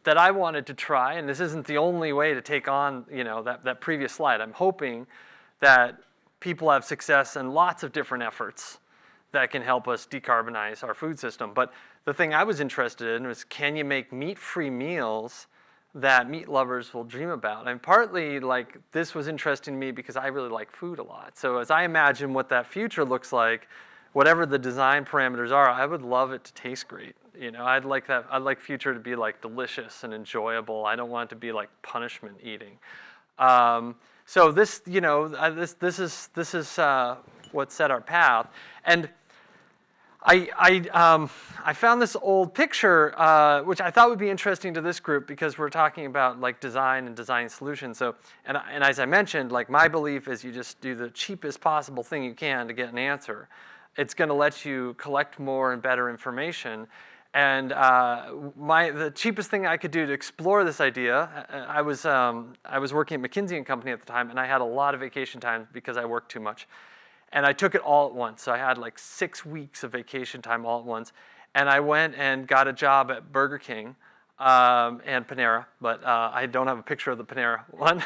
F: that I wanted to try, and this isn't the only way to take on that previous slide. I'm hoping that people have success in lots of different efforts that can help us decarbonize our food system. But the thing I was interested in was, can you make meat-free meals that meat lovers will dream about? And partly, like, this was interesting to me because I really like food a lot. So as I imagine what that future looks like, whatever the design parameters are, I would love it to taste great. You know, I'd like future to be like delicious and enjoyable. I don't want it to be like punishment eating. So this, you know, this is what set our path. And I found this old picture, which I thought would be interesting to this group because we're talking about like design and design solutions. So, and as I mentioned, like my belief is you just do the cheapest possible thing you can to get an answer. It's going to let you collect more and better information. And the cheapest thing I could do to explore this idea, I was working at McKinsey & Company at the time, and I had a lot of vacation time because I worked too much. And I took it all at once. So I had like 6 weeks of vacation time all at once. And I went and got a job at Burger King and Panera, but I don't have a picture of the Panera one.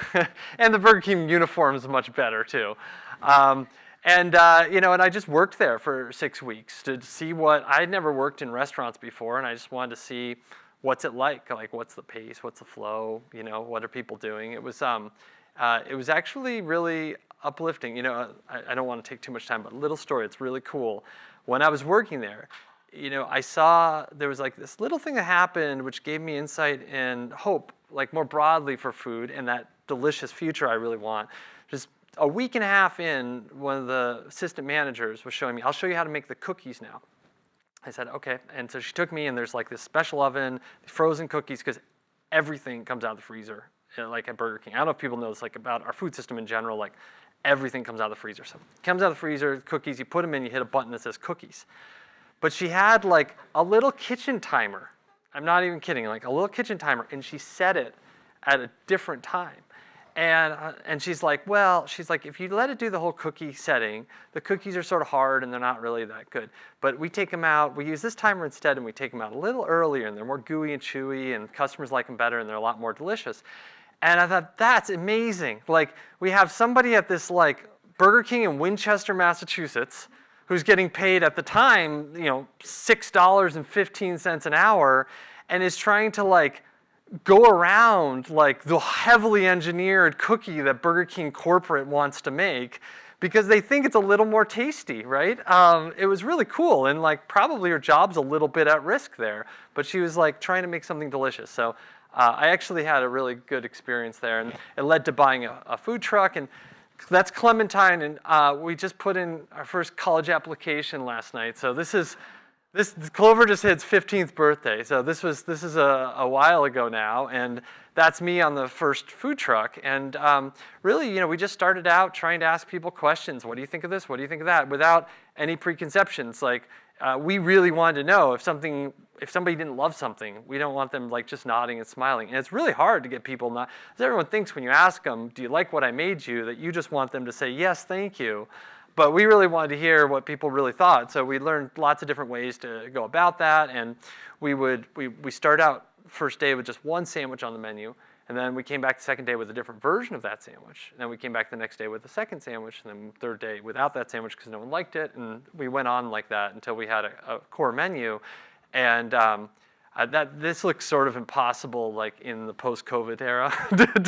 F: And the Burger King uniform is much better too. And I just worked there for 6 weeks to see what, I'd never worked in restaurants before, and I just wanted to see what's it like what's the pace, what's the flow, you know, what are people doing. It was actually really uplifting. You know, I don't want to take too much time, but a little story, it's really cool. When I was working there, you know, I saw there was like this little thing that happened which gave me insight and hope, like more broadly for food and that delicious future I really want. Just a week and a half in, one of the assistant managers was showing me, I'll show you how to make the cookies now. I said, okay. And so she took me, and there's like this special oven, frozen cookies, because everything comes out of the freezer, like at Burger King. I don't know if people know this, like about our food system in general, like everything comes out of the freezer. So it comes out of the freezer, cookies, you put them in, you hit a button that says cookies. But she had like a little kitchen timer. I'm not even kidding, like a little kitchen timer, and she set it at a different time. And she's like, if you let it do the whole cookie setting, the cookies are sort of hard and they're not really that good. But we take them out, we use this timer instead, and we take them out a little earlier, and they're more gooey and chewy, and customers like them better, and they're a lot more delicious. And I thought, that's amazing. Like, we have somebody at this like Burger King in Winchester, Massachusetts, who's getting paid at the time, you know, $6.15 an hour, and is trying to like go around like the heavily engineered cookie that Burger King corporate wants to make because they think it's a little more tasty, right? It was really cool, and like probably her job's a little bit at risk there, but she was like trying to make something delicious. So I actually had a really good experience there, and it led to buying a food truck, and that's Clementine, and we just put in our first college application last night. So this Clover just hit its 15th birthday, so this is a while ago now, and that's me on the first food truck. And really, you know, we just started out trying to ask people questions. What do you think of this? What do you think of that? Without any preconceptions. Like we really wanted to know if somebody didn't love something, we don't want them like just nodding and smiling. And it's really hard to get people not, because everyone thinks when you ask them, do you like what I made you, that you just want them to say yes, thank you. But we really wanted to hear what people really thought. So we learned lots of different ways to go about that. And we start out first day with just one sandwich on the menu. And then we came back the second day with a different version of that sandwich. And then we came back the next day with the second sandwich. And then third day without that sandwich because no one liked it. And we went on like that until we had a core menu. And this looks sort of impossible, like in the post-COVID era,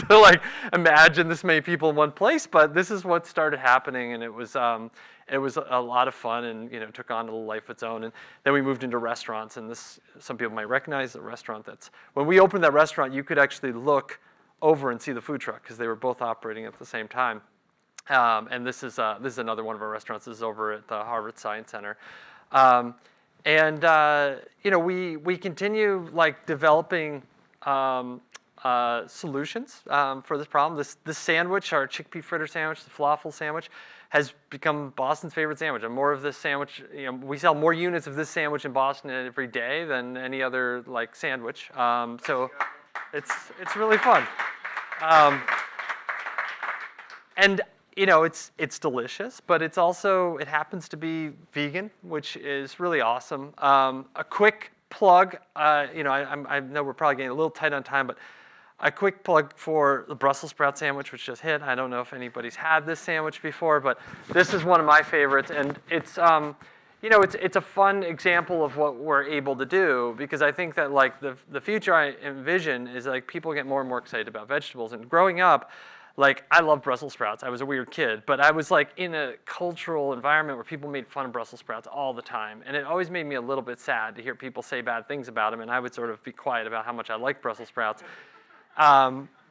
F: to like imagine this many people in one place. But this is what started happening, and it was a lot of fun, and you know, took on a little life of its own. And then we moved into restaurants, and some people might recognize the restaurant. When we opened that restaurant, you could actually look over and see the food truck because they were both operating at the same time. And this is another one of our restaurants. This is over at the Harvard Science Center. And you know, we continue like developing solutions for this problem. This sandwich, our chickpea fritter sandwich, the falafel sandwich, has become Boston's favorite sandwich. And more of this sandwich, you know, we sell more units of this sandwich in Boston every day than any other like sandwich. So it's really fun. And you know, it's delicious, but it happens to be vegan, which is really awesome. A quick plug, you know, I know we're probably getting a little tight on time, but a quick plug for the Brussels sprout sandwich, which just hit. I don't know if anybody's had this sandwich before, but this is one of my favorites, and it's you know, it's a fun example of what we're able to do, because I think that like the future I envision is like people get more and more excited about vegetables. And growing up, like I love Brussels sprouts. I was a weird kid, but I was like in a cultural environment where people made fun of Brussels sprouts all the time. And it always made me a little bit sad to hear people say bad things about them, and I would sort of be quiet about how much I like Brussels sprouts.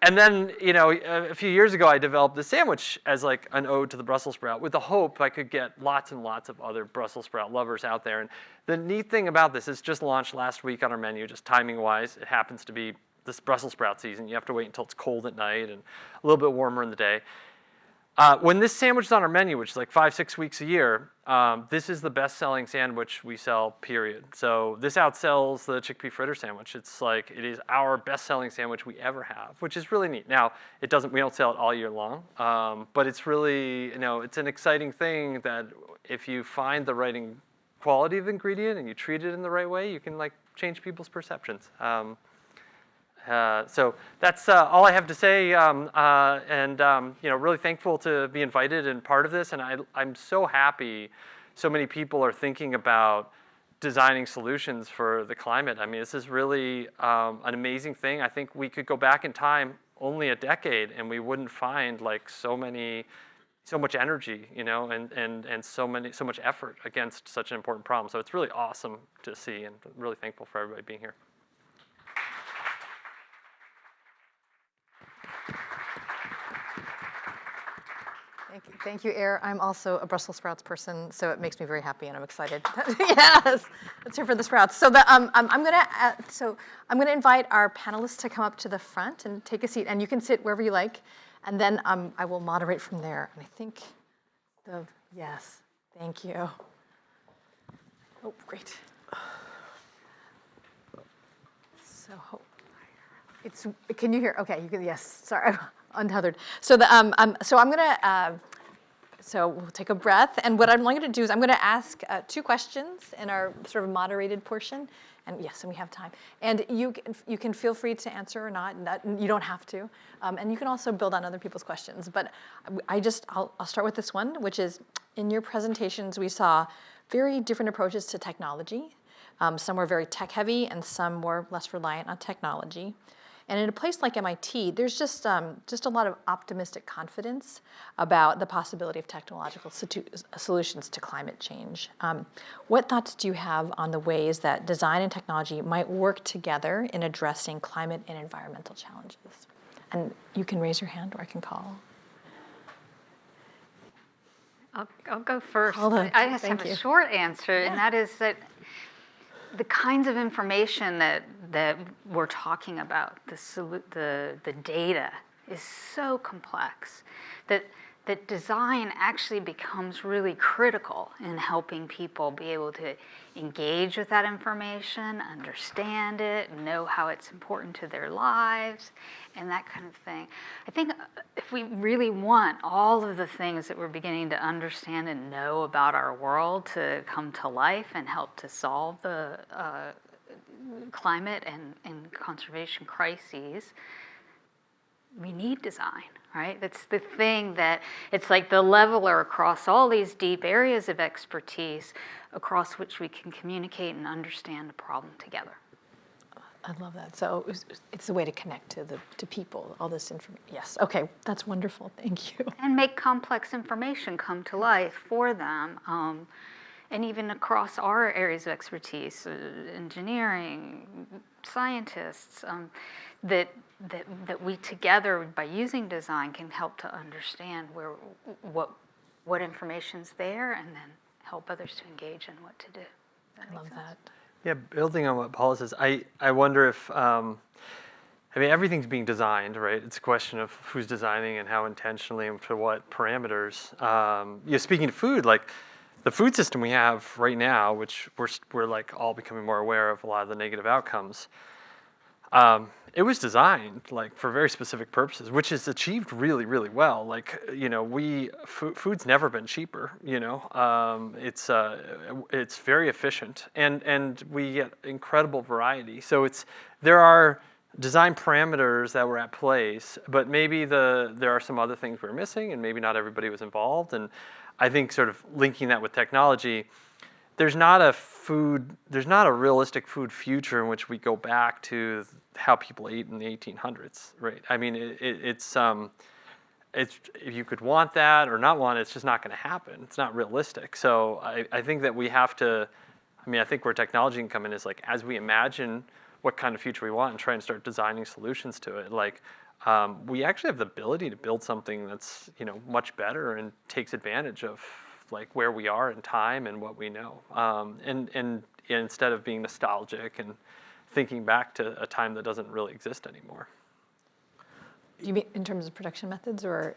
F: And then, you know, a few years ago, I developed the sandwich as like an ode to the Brussels sprout with the hope I could get lots and lots of other Brussels sprout lovers out there. And the neat thing about this is just launched last week on our menu, just timing-wise. It happens to be this Brussels sprout season. You have to wait until it's cold at night and a little bit warmer in the day. When this sandwich is on our menu, which is like 5-6 weeks a year, this is the best-selling sandwich we sell, period. So this outsells the chickpea fritter sandwich. It's like, it is our best-selling sandwich we ever have, which is really neat. Now, we don't sell it all year long, but it's really, you know, it's an exciting thing that if you find the right quality of ingredient and you treat it in the right way, you can like change people's perceptions. So that's all I have to say, you know, really thankful to be invited and part of this, and I'm so happy so many people are thinking about designing solutions for the climate. I mean, this is really an amazing thing. I think we could go back in time only a decade and we wouldn't find like so much energy, you know, and so much effort against such an important problem. So it's really awesome to see, and really thankful for everybody being here.
B: Thank you, Air. I'm also a Brussels sprouts person, so it makes me very happy, and I'm excited. Yes, let's hear for the sprouts. So I'm gonna invite our panelists to come up to the front and take a seat, and you can sit wherever you like, and then I will moderate from there. And I think yes, thank you. Oh, great. So can you hear? Okay, you can. Yes, sorry. Untethered. So so we'll take a breath, and what I'm going to do is I'm going to ask 2 questions in our sort of moderated portion, and yes, and we have time. And you can feel free to answer or not. You don't have to, and you can also build on other people's questions. But I'll start with this one, which is in your presentations we saw very different approaches to technology. Some were very tech heavy, and some were less reliant on technology. And in a place like MIT, there's just a lot of optimistic confidence about the possibility of technological solutions to climate change. What thoughts do you have on the ways that design and technology might work together in addressing climate and environmental challenges? And you can raise your hand, or I can call.
C: I'll go first.
B: I
C: just have a short answer, and that is that the kinds of information that we're talking about, the data, is so complex that design actually becomes really critical in helping people be able to engage with that information, understand it, know how it's important to their lives, and that kind of thing. I think if we really want all of the things that we're beginning to understand and know about our world to come to life and help to solve the climate and conservation crises, we need design, right? That's the thing that it's like the leveler across all these deep areas of expertise across which we can communicate and understand the problem together.
B: I love that. So it's a way to connect to people, all this information. Yes, okay, that's wonderful, thank you.
C: And make complex information come to life for them. And even across our areas of expertise, engineering, scientists, that we together, by using design, can help to understand what information's there, and then help others to engage in what to do.
B: I love that.
F: Yeah, building on what Paula says, I wonder if, I mean, everything's being designed, right? It's a question of who's designing and how intentionally and to what parameters. Speaking of food, like the food system we have right now, which we're like all becoming more aware of a lot of the negative outcomes, it was designed like for very specific purposes, which is achieved really, really well. Like, you know, food's never been cheaper, you know, it's very efficient, and we get incredible variety. So there are design parameters that were at place, but maybe there are some other things we're missing, and maybe not everybody was involved. And I think sort of linking that with technology, there's not a realistic food future in which we go back to how people ate in the 1800s, right? I mean, it's if you could want that or not want it, it's just not going to happen. It's not realistic. So I think that we have to, I think where technology can come in is like, as we imagine what kind of future we want and try and start designing solutions to it, like we actually have the ability to build something that's, much better and takes advantage of like where we are in time and what we know. And instead of being nostalgic and thinking back to a time that doesn't really exist anymore.
B: You mean in terms of production methods, or?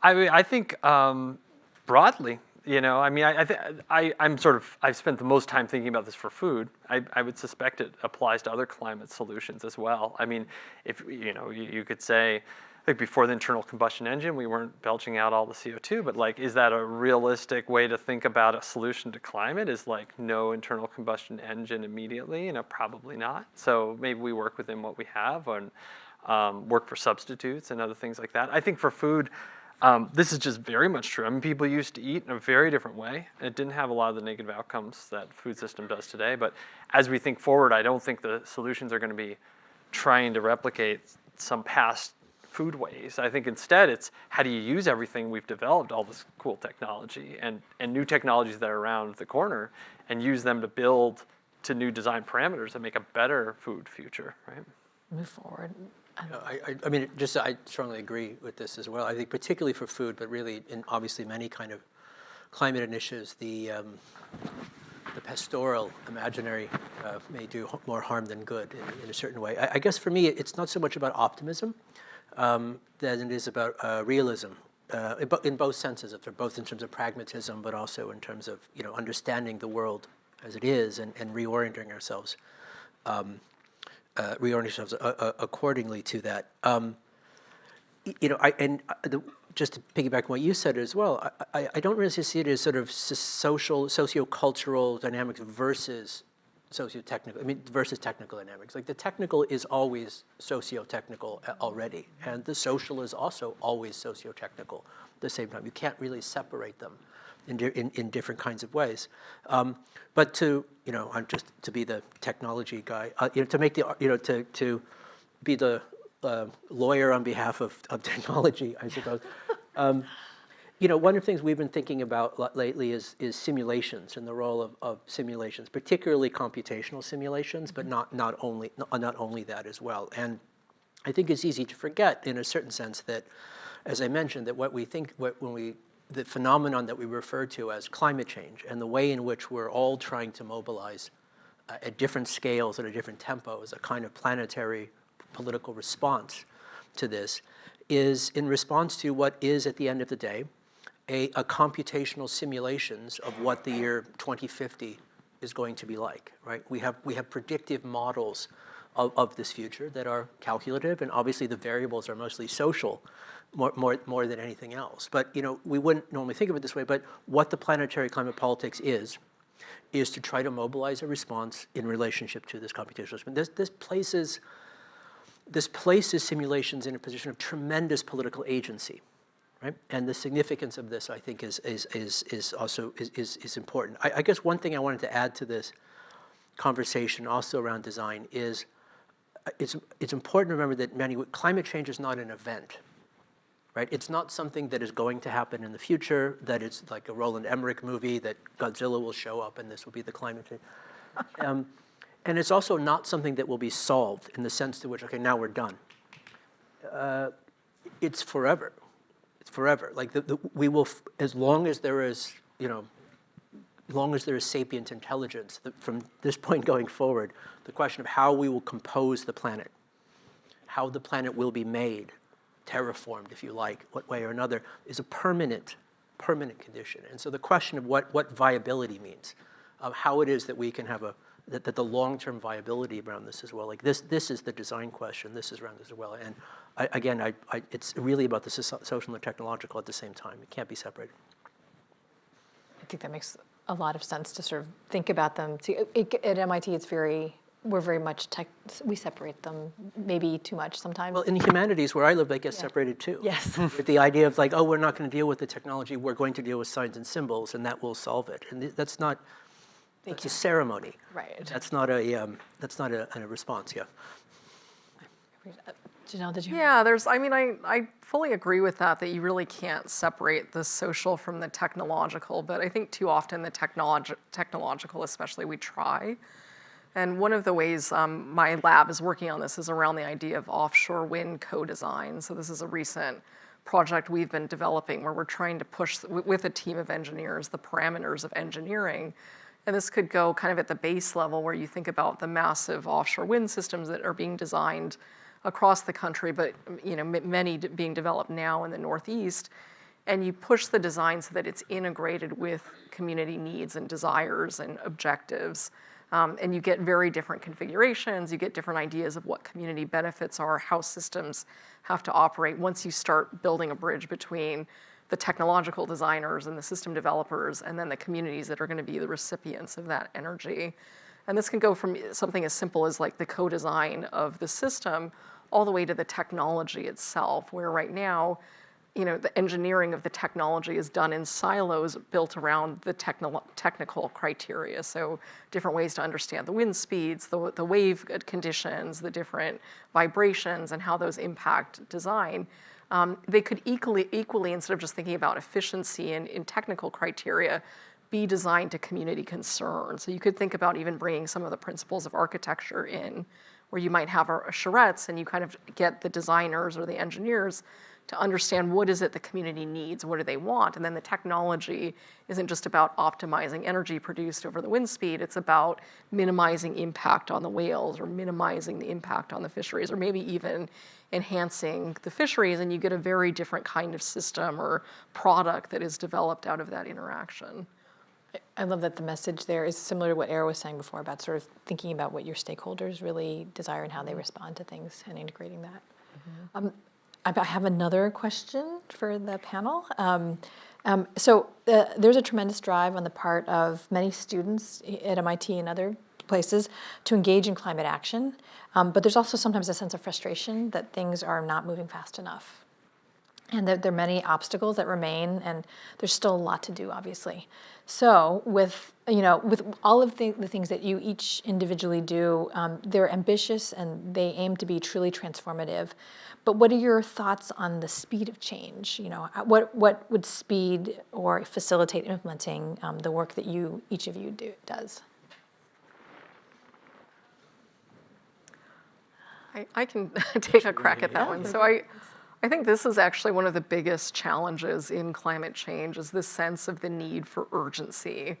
F: I think broadly, I've spent the most time thinking about this for food. I would suspect it applies to other climate solutions as well. I mean, if you could say, like before the internal combustion engine, we weren't belching out all the CO2, but like, is that a realistic way to think about a solution to climate? Is like no internal combustion engine immediately? Probably not. So maybe we work within what we have and work for substitutes and other things like that. I think for food, this is just very much true. I mean, people used to eat in a very different way. It didn't have a lot of the negative outcomes that food system does today. But as we think forward, I don't think the solutions are going to be trying to replicate some past food ways. I think instead it's how do you use everything we've developed, all this cool technology and new technologies that are around the corner, and use them to build to new design parameters that make a better food future, right?
B: Move forward.
D: I strongly agree with this as well. I think particularly for food, but really in obviously many kind of climate initiatives, the pastoral imaginary may do more harm than good in a certain way. I guess for me, it's not so much about optimism than it is about realism, in both senses, both in terms of pragmatism, but also in terms of understanding the world as it is and reorienting ourselves. Accordingly to that. Just to piggyback on what you said as well, I don't really see it as sort of socio-cultural dynamics versus socio-technical, versus technical dynamics. Like the technical is always socio-technical already, and the social is also always socio-technical at the same time. You can't really separate them in different kinds of ways. But I'm just to be the technology guy, to make the, to be the lawyer on behalf of technology, I suppose. One of the things we've been thinking about lately is simulations and the role of simulations, particularly computational simulations, but not only that as well. And I think it's easy to forget, in a certain sense, that, as I mentioned, that the phenomenon that we refer to as climate change and the way in which we're all trying to mobilize at different scales, at a different tempo, as a kind of planetary political response to this, is in response to what is, at the end of the day, a computational simulations of what the year 2050 is going to be like, right? We have predictive models of this future that are calculative, and obviously the variables are mostly social, more than anything else. But we wouldn't normally think of it this way, but what the planetary climate politics is to try to mobilize a response in relationship to this computational response. This places simulations in a position of tremendous political agency, right? And the significance of this, I think, is also important. I guess one thing I wanted to add to this conversation, also around design, is it's important to remember that climate change is not an event, right? It's not something that is going to happen in the future, that it's like a Roland Emmerich movie, that Godzilla will show up and this will be the climate change. And it's also not something that will be solved in the sense to which, okay, now we're done. It's forever. It's forever. Like we will, as long as there is, as long as there is sapient intelligence, from this point going forward, the question of how we will compose the planet, how the planet will be made, terraformed, if you like, what way or another, is a permanent condition. And so the question of what viability means, of how it is that we can have that the long-term viability around this as well. Like this is the design question. This is around this as well. And it's really about the social and the technological at the same time. It can't be separated.
B: I think that makes a lot of sense to sort of think about them. At MIT, we're very much we separate them maybe too much sometimes.
D: Well, in the humanities, where I live, they get separated too.
B: Yes.
D: With the idea of like, oh, we're not going to deal with the technology, we're going to deal with signs and symbols, and that will solve it. And that's not It's a ceremony.
B: Right.
D: That's not a response. Yeah.
B: Janelle, did you?
E: Yeah, I fully agree with that you really can't separate the social from the technological, but I think too often the technological especially, we try. And one of the ways my lab is working on this is around the idea of offshore wind co-design. So this is a recent project we've been developing where we're trying to push, with a team of engineers, the parameters of engineering. And this could go kind of at the base level where you think about the massive offshore wind systems that are being designed across the country, but many being developed now in the Northeast. And you push the design so that it's integrated with community needs and desires and objectives. And you get very different configurations, you get different ideas of what community benefits are, how systems have to operate once you start building a bridge between the technological designers and the system developers and then the communities that are going to be the recipients of that energy. And this can go from something as simple as like the co-design of the system all the way to the technology itself, where right now, the engineering of the technology is done in silos built around the technical criteria. So different ways to understand the wind speeds, the wave conditions, the different vibrations, and how those impact design. They could equally, instead of just thinking about efficiency and in technical criteria, be designed to community concern. So you could think about even bringing some of the principles of architecture in, where you might have a charrettes and you kind of get the designers or the engineers to understand what is it the community needs, what do they want, and then the technology isn't just about optimizing energy produced over the wind speed, it's about minimizing impact on the whales or minimizing the impact on the fisheries, or maybe even enhancing the fisheries, and you get a very different kind of system or product that is developed out of that interaction.
B: I love that the message there is similar to what Era was saying before about sort of thinking about what your stakeholders really desire and how they respond to things and integrating that. I have another question for the panel. There's a tremendous drive on the part of many students at MIT and other places to engage in climate action, but there's also sometimes a sense of frustration that things are not moving fast enough, and that there are many obstacles that remain, and there's still a lot to do, obviously. So with all of the things that you each individually do, they're ambitious and they aim to be truly transformative. But what are your thoughts on the speed of change? What would speed or facilitate implementing the work that each of you does?
E: I can take a crack at that one. So I think this is actually one of the biggest challenges in climate change, is this sense of the need for urgency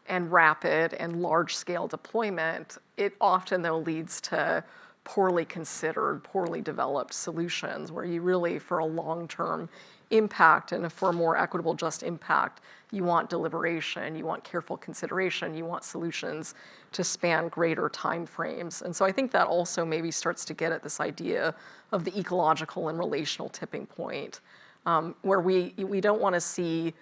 E: and rapid and large-scale deployment. It often, though, leads to poorly considered, poorly developed solutions where you really, for a long-term impact and for a more equitable, just impact, you want deliberation, you want careful consideration, you want solutions to span greater time frames. And so I think that also maybe starts to get at this idea of the ecological and relational tipping point, where we don't want to see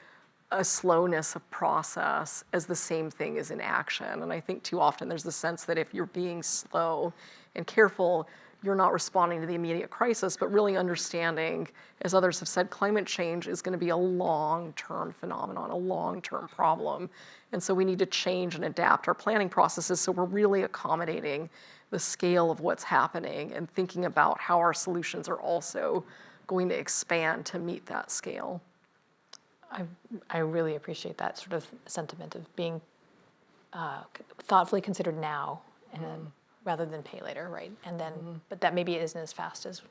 E: a slowness of process as the same thing as inaction. And I think too often there's the sense that if you're being slow and careful, you're not responding to the immediate crisis, but really understanding, as others have said, climate change is going to be a long-term phenomenon, a long-term problem. And so we need to change and adapt our planning processes so we're really accommodating the scale of what's happening and thinking about how our solutions are also going to expand to meet that scale.
B: I really appreciate that sort of sentiment of being thoughtfully considered now, and rather than pay later, right? And then, but that maybe isn't as fast as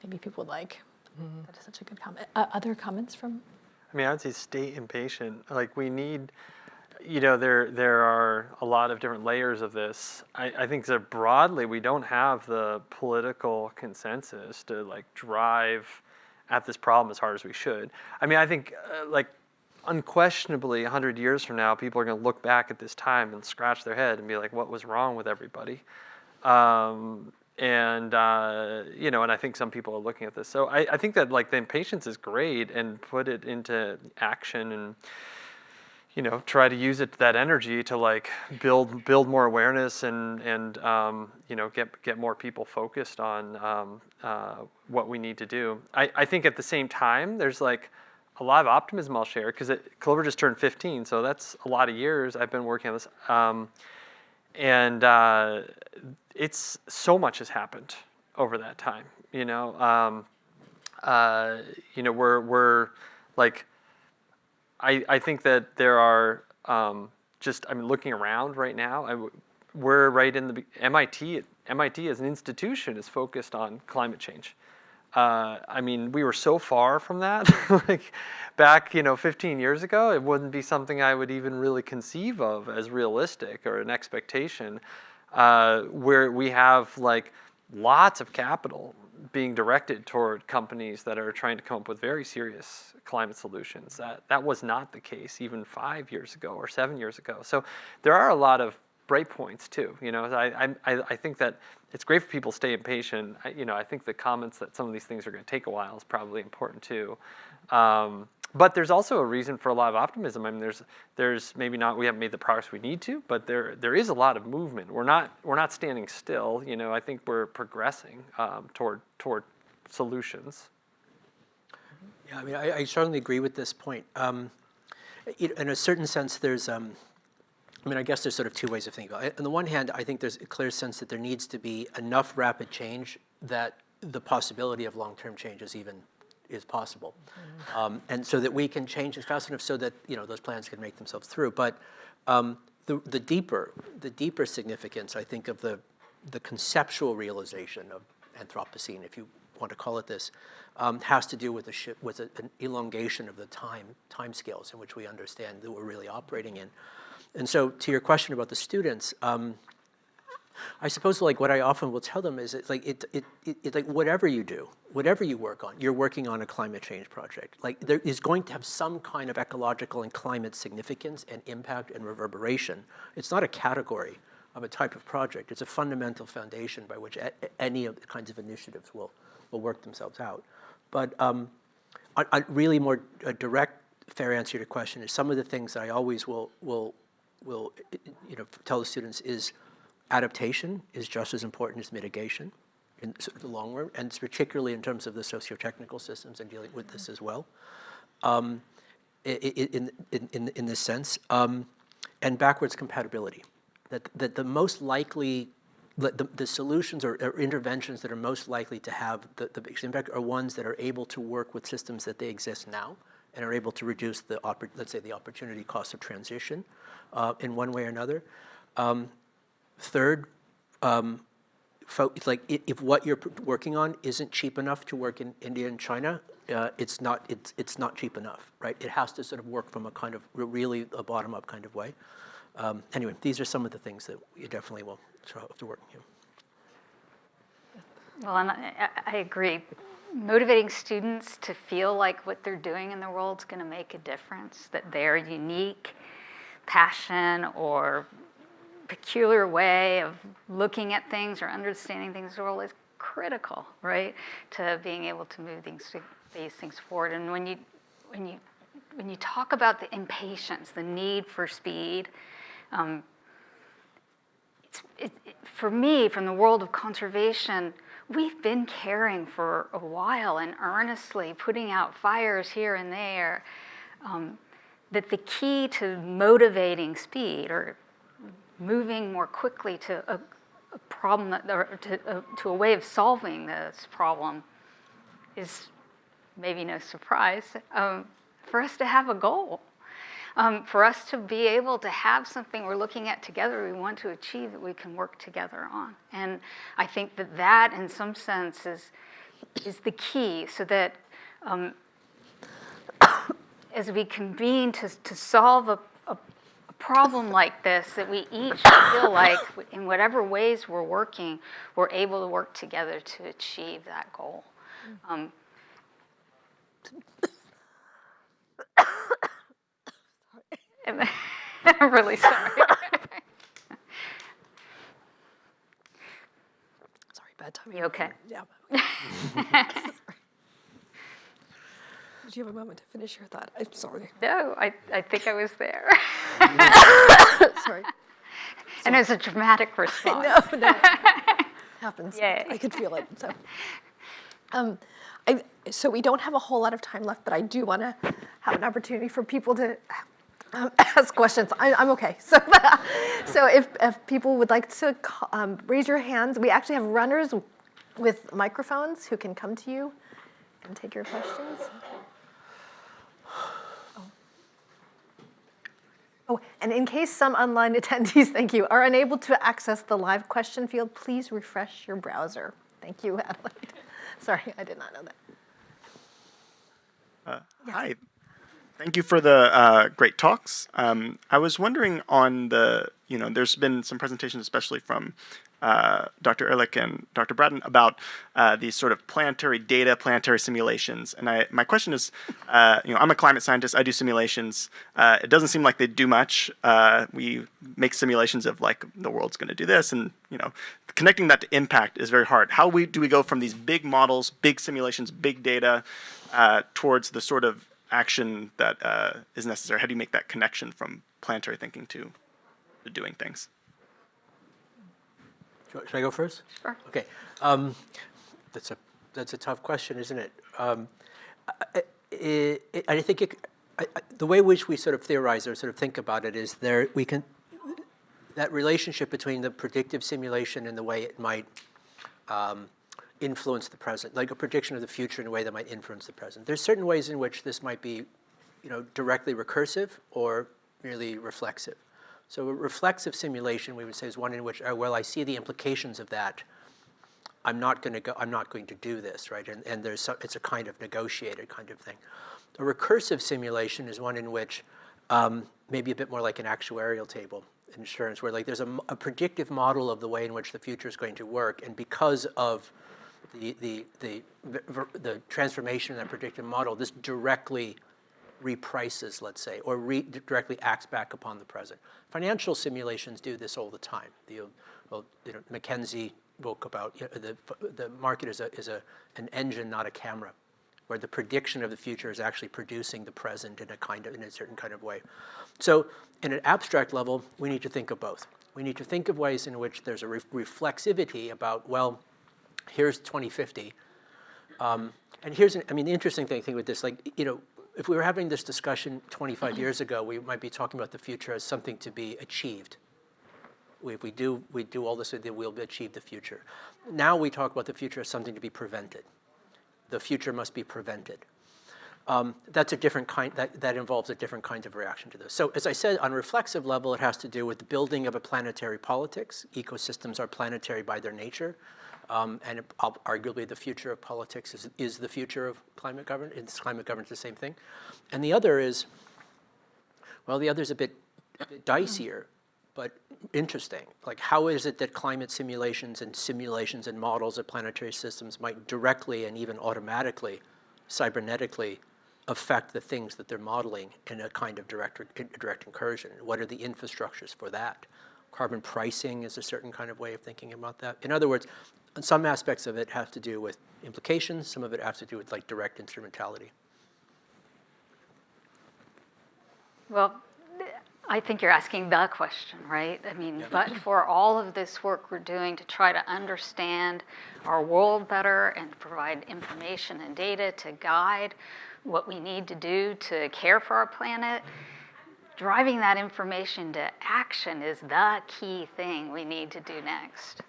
B: maybe people would like. That is such a good comment. Other comments from?
F: I would say stay impatient. Like we need, there are a lot of different layers of this. I think that broadly we don't have the political consensus to drive at this problem as hard as we should. I think unquestionably 100 years from now, people are going to look back at this time and scratch their head and be like, what was wrong with everybody? And I think some people are looking at this. So I think that the impatience is great, and put it into action and, try to use that energy to build more awareness and get more people focused on what we need to do. I think at the same time, there's a lot of optimism I'll share, because Clover just turned 15, so that's a lot of years I've been working on this. It's so much has happened over that time. We're like, I think that there are looking around right now. We're right in the MIT as an institution is focused on climate change. We were so far from that. Like back, 15 years ago, it wouldn't be something I would even really conceive of as realistic or an expectation. Where we have like lots of capital being directed toward companies that are trying to come up with very serious climate solutions. That was not the case even 5 years ago or 7 years ago. So there are a lot of bright points too. I think that it's great for people to stay impatient. I think the comments that some of these things are going to take a while is probably important too. But there's also a reason for a lot of optimism. There's maybe not, we haven't made the progress we need to, but there is a lot of movement. We're not standing still. I think we're progressing toward solutions.
D: Yeah, I strongly agree with this point. In a certain sense, there's I guess there's sort of two ways of thinking about it. On the one hand, I think there's a clear sense that there needs to be enough rapid change that the possibility of long-term change is possible. And so that we can change it fast enough so that those plans can make themselves through. But the deeper significance, I think, of the conceptual realization of Anthropocene, if you want to call it this, has to do with an elongation of the time scales in which we understand that we're really operating in. And so, to your question about the students, I suppose like what I often will tell them is it's like whatever you do, whatever you work on, you're working on a climate change project. Like there is going to have some kind of ecological and climate significance and impact and reverberation. It's not a category of a type of project. It's a fundamental foundation by which any of the kinds of initiatives will work themselves out. But a really more direct, fair answer to your question is some of the things that I always will tell the students is adaptation is just as important as mitigation in the long run, and it's particularly in terms of the socio-technical systems and dealing with this as well, in this sense, and backwards compatibility. That the most likely, the solutions or interventions that are most likely to have the biggest impact are ones that are able to work with systems that they exist now and are able to reduce the opportunity cost of transition in one way or another. Third, if what you're working on isn't cheap enough to work in India and China, it's not cheap enough, right? It has to sort of work from a kind of really a bottom-up kind of way. Anyway, these are some of the things that you definitely will have to work.
C: Well, and I agree. Motivating students to feel like what they're doing in the world is going to make a difference, that their unique passion or peculiar way of looking at things or understanding things in the world is critical, right, to being able to move these things forward. And when you talk about the impatience, the need for speed, for me, from the world of conservation, we've been caring for a while and earnestly putting out fires here and there, that the key to motivating speed or moving more quickly to a problem to a way of solving this problem is maybe no surprise, for us to have a goal. For us to be able to have something we're looking at together, we want to achieve, that we can work together on. And I think that in some sense is the key, so that as we convene to solve a problem like this, that we each feel like in whatever ways we're working, we're able to work together to achieve that goal. I'm really sorry.
B: Sorry, bad time.
C: You okay?
B: Yeah. Did you have a moment to finish your thought? I'm sorry.
C: No, I think I was there.
B: Sorry.
C: And it was a dramatic response.
B: No. Happens.
C: Yay.
B: I could feel it. So.
G: So we don't have a whole lot of time left, but I do want to have an opportunity for people to ask questions. I'm okay. So if people would like to raise your hands, we actually have runners with microphones who can come to you and take your questions. Oh, and in case some online attendees, thank you, are unable to access the live question field, please refresh your browser. Thank you, Adelaide. Sorry, I did not know that. Yes.
H: Hi. Thank you for the great talks. I was wondering on there's been some presentations, especially from Dr. Ehrlich and Dr. Bratton, about these sort of planetary data, planetary simulations. And my question is, I'm a climate scientist. I do simulations. It doesn't seem like they do much. We make simulations of like the world's going to do this, and connecting that to impact is very hard. How do we go from these big models, big simulations, big data, towards the sort of action that is necessary? How do you make that connection from planetary thinking to doing things?
D: Should I go first?
C: Sure.
D: Okay. That's a tough question, isn't it? I think the way in which we sort of theorize or sort of think about it is that relationship between the predictive simulation and the way it might influence the present, like a prediction of the future in a way that might influence the present. There's certain ways in which this might be, directly recursive or merely reflexive. So a reflexive simulation, we would say, is one in which, I see the implications of that. I'm not going to do this, right? And it's a kind of negotiated kind of thing. A recursive simulation is one in which maybe a bit more like an actuarial table in insurance, where like there's a predictive model of the way in which the future is going to work, and because of the transformation in that predictive model, this directly reprices, let's say, or directly acts back upon the present. Financial simulations do this all the time. McKinsey spoke about the market is an engine, not a camera, where the prediction of the future is actually producing the present in a certain kind of way. So, in an abstract level, we need to think of both. We need to think of ways in which there's a reflexivity about, well, here's 2050, and here's the interesting thing with this, if we were having this discussion 25 years ago, we might be talking about the future as something to be achieved. If we do all this, we'll achieve the future. Now we talk about the future as something to be prevented. The future must be prevented. That's a different kind. That involves a different kind of reaction to this. So, as I said, on a reflexive level, it has to do with the building of a planetary politics. Ecosystems are planetary by their nature. And arguably the future of politics is the future of climate governance. It's climate governance, the same thing. And the other is, a bit dicier, but interesting. Like, how is it that climate simulations and models of planetary systems might directly and even automatically, cybernetically, affect the things that they're modeling in a kind of direct incursion? What are the infrastructures for that? Carbon pricing is a certain kind of way of thinking about that. In other words, some aspects of it have to do with implications. Some of it has to do with direct instrumentality.
C: Well, I think you're asking the question, right? But for all of this work we're doing to try to understand our world better and provide information and data to guide what we need to do to care for our planet, driving that information to action is the key thing we need to do next.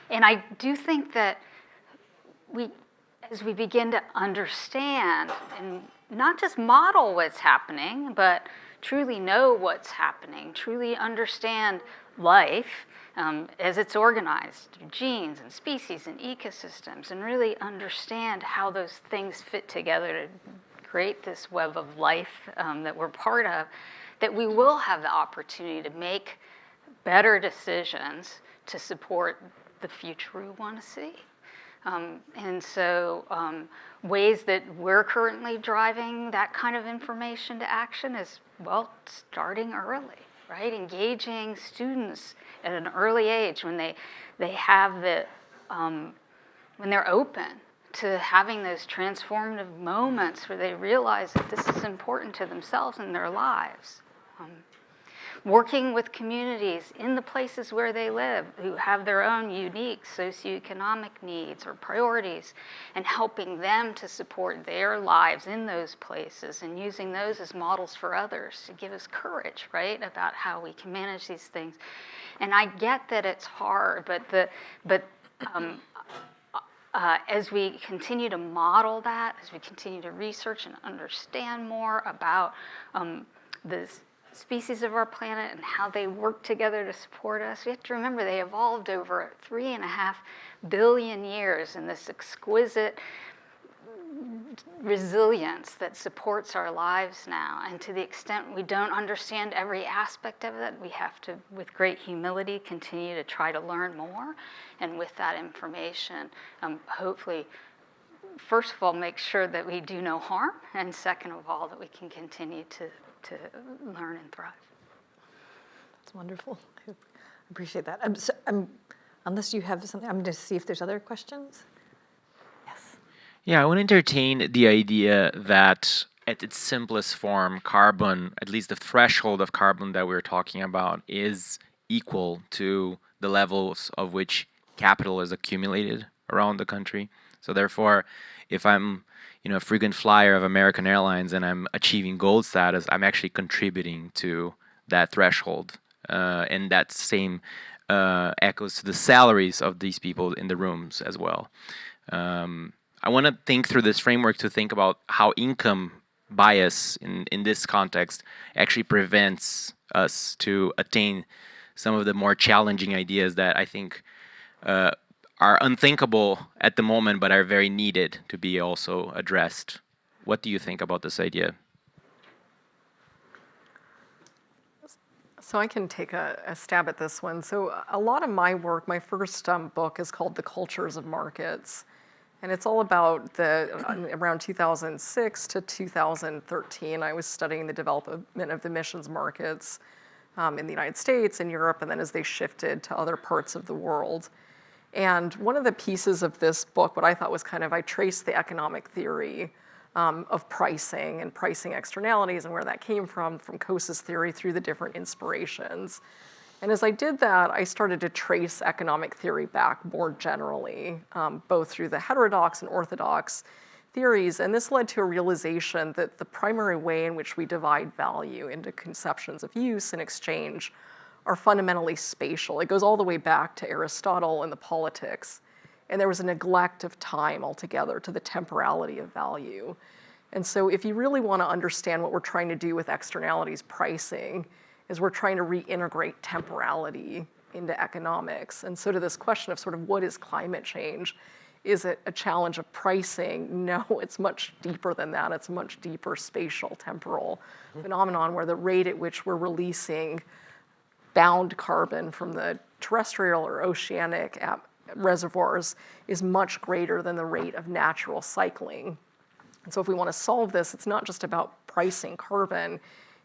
C: And I do think that as we begin to understand and not just model what's happening, but truly know what's happening, truly understand life as it's organized through genes and species and ecosystems, and really understand how those things fit together to create this web of life that we're part of, that we will have the opportunity to make better decisions to support the future we want to see. And so ways that we're currently driving that kind of information to action is, starting early, right? Engaging students at an early age when they have when they're open to having those transformative moments where they realize that this is important to themselves and their lives. working with communities in the places where they live who have their own unique socioeconomic needs or priorities, and helping them to support their lives in those places and using those as models for others to give us courage, right, about how we can manage these things. And I get that it's hard, but as we continue to model that, as we continue to research and understand more about the species of our planet and how they work together to support us, we have to remember they evolved over 3.5 billion years in this exquisite resilience that supports our lives now. And to the extent we don't understand every aspect of it, we have to, with great humility, continue to try to learn more. And with that information, hopefully, first of all, make sure that we do no harm, and second of all, that we can continue to learn and thrive.
B: That's wonderful. I appreciate that. Unless you have something, I'm going to see if there's other questions. Yes.
I: Yeah, I want to entertain the idea that at its simplest form, carbon, at least the threshold of carbon that we're talking about, is equal to the levels of which capital is accumulated around the country. So therefore, if I'm a frequent flyer of American Airlines and I'm achieving gold status, I'm actually contributing to that threshold. And that same echoes to the salaries of these people in the rooms as well. I want to think through this framework to think about how income bias in this context actually prevents us to attain some of the more challenging ideas that I think are unthinkable at the moment, but are very needed to be also addressed. What do you think about this idea?
E: So I can take a stab at this one. So a lot of my work, my first book is called The Cultures of Markets. And it's all about around 2006 to 2013, I was studying the development of the emissions markets in the United States and Europe, and then as they shifted to other parts of the world. And one of the pieces of this book, what I thought was I traced the economic theory of pricing and pricing externalities and where that came from Coase's theory through the different inspirations. And as I did that, I started to trace economic theory back more generally, both through the heterodox and orthodox theories. And this led to a realization that the primary way in which we divide value into conceptions of use and exchange are fundamentally spatial. It goes all the way back to Aristotle and the Politics. And there was a neglect of time altogether to the temporality of value. And so if you really want to understand what we're trying to do with externalities pricing, is we're trying to reintegrate temporality into economics. And so to this question of what is climate change, is it a challenge of pricing? No, it's much deeper than that. It's a much deeper spatial, temporal phenomenon where the rate at which we're releasing bound carbon from the terrestrial or oceanic reservoirs is much greater than the rate of natural cycling. And so if we want to solve this, it's not just about pricing carbon,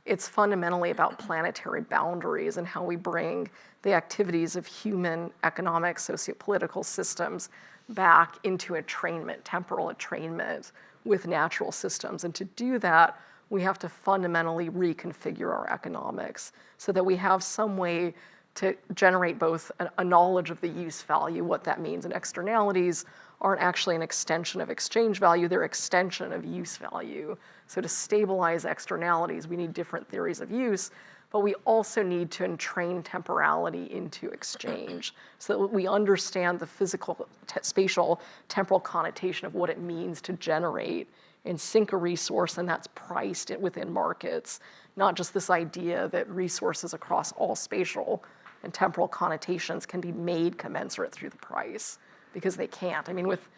E: it's fundamentally about planetary boundaries and how we bring the activities of human economic, sociopolitical systems back into attrainment, temporal attrainment with natural systems. And to do that, we have to fundamentally reconfigure our economics so that we have some way to generate both a knowledge of the use value, what that means, and externalities aren't actually an extension of exchange value, they're extension of use value. So to stabilize externalities, we need different theories of use, but we also need to entrain temporality into exchange so that we understand the physical, spatial, temporal connotation of what it means to generate and sink a resource, and that's priced within markets, not just this idea that resources across all spatial and temporal connotations can be made commensurate through the price, because they can't. I mean, with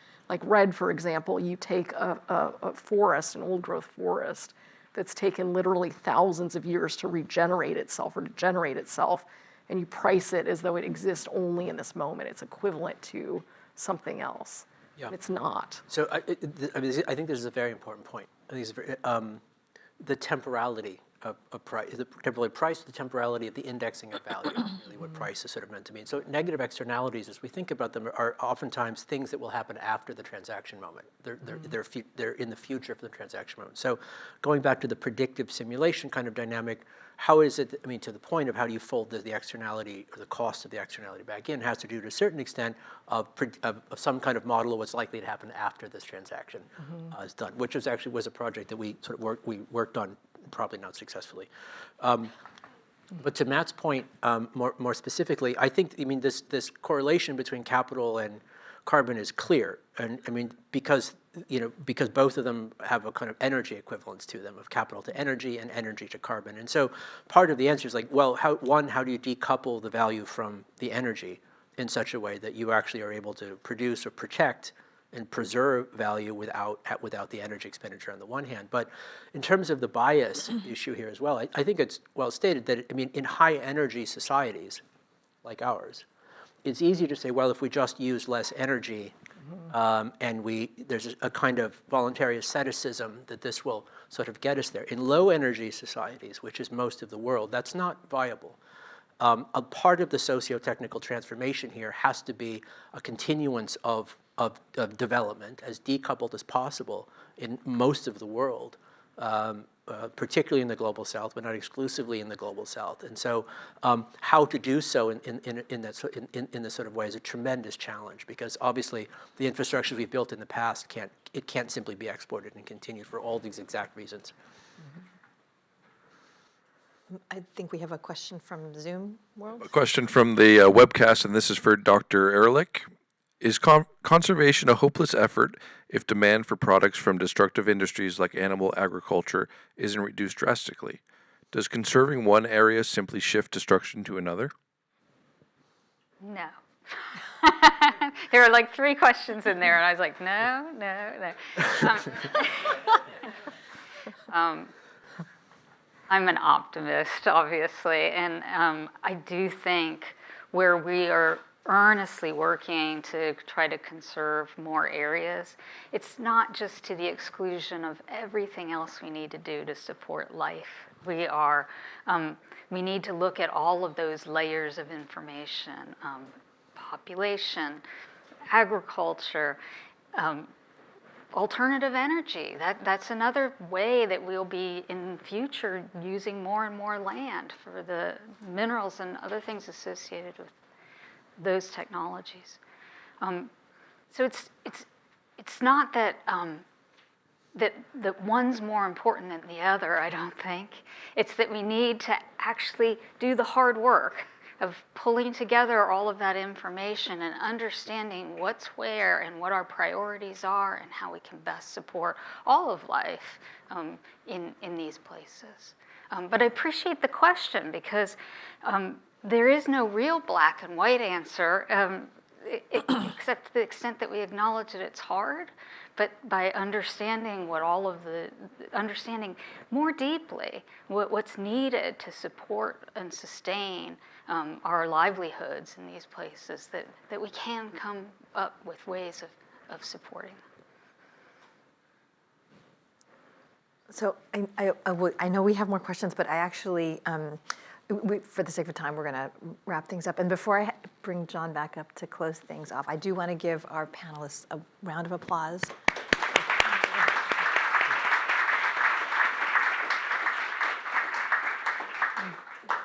E: red, for example, you take a forest, an old growth forest, that's taken literally thousands of years to regenerate itself or to generate itself, and you price it as though it exists only in this moment. It's equivalent to something else. Yeah. It's not.
D: So I think this is a very important point. I think it's the temporality price, the temporality price, the temporality of the indexing of value, really what price is sort of meant to mean. So negative externalities, as we think about them, are oftentimes things that will happen after the transaction moment. They're in the future for the transaction moment. So going back to the predictive simulation kind of dynamic, how is it, I mean, to the point of how do you fold the externality or the cost of the externality back in, has to do to a certain extent of some kind of model of what's likely to happen after this transaction is done, which was a project that we sort of worked on, probably not successfully. But to Matt's point, more specifically, I think, I mean, this correlation between capital and carbon is clear, and I mean, because both of them have a kind of energy equivalence to them, of capital to energy and energy to carbon. And so part of the answer is like, well, how do you decouple the value from the energy in such a way that you actually are able to produce or protect and preserve value without the energy expenditure on the one hand. But in terms of the bias issue here as well, I think it's well stated that, I mean, in high energy societies like ours, it's easy to say, well, if we just use less energy and there's a kind of voluntary asceticism that this will sort of get us there. In low energy societies, which is most of the world, that's not viable. A part of the socio-technical transformation here has to be a continuance of development as decoupled as possible in most of the world, particularly in the global south, but not exclusively in the global south. And so how to do so in this sort of way is a tremendous challenge, because obviously the infrastructures we've built in the past can't simply be exported and continued for all these exact reasons.
B: I think we have a question from Zoom world.
J: A question from the webcast, and this is for Dr. Ehrlich. Is conservation a hopeless effort if demand for products from destructive industries like animal agriculture isn't reduced drastically? Does conserving one area simply shift destruction to another?
C: No. There were like 3 questions in there, and I was like, no. I'm an optimist, obviously, and I do think where we are earnestly working to try to conserve more areas, it's not just to the exclusion of everything else we need to do to support life. We need to look at all of those layers of information, population, agriculture, alternative energy. That's another way that we'll be in future using more and more land for the minerals and other things associated with those technologies. So it's not that that one's more important than the other, I don't think. It's that we need to actually do the hard work of pulling together all of that information and understanding what's where and what our priorities are and how we can best support all of life in these places. But I appreciate the question, because there is no real black and white answer, except to the extent that we acknowledge that it's hard. But by understanding understanding more deeply what's needed to support and sustain our livelihoods in these places, that we can come up with ways of supporting them.
B: So I know we have more questions, but I actually, for the sake of time, we're going to wrap things up. And before I bring John back up to close things off, I do want to give our panelists a round of applause.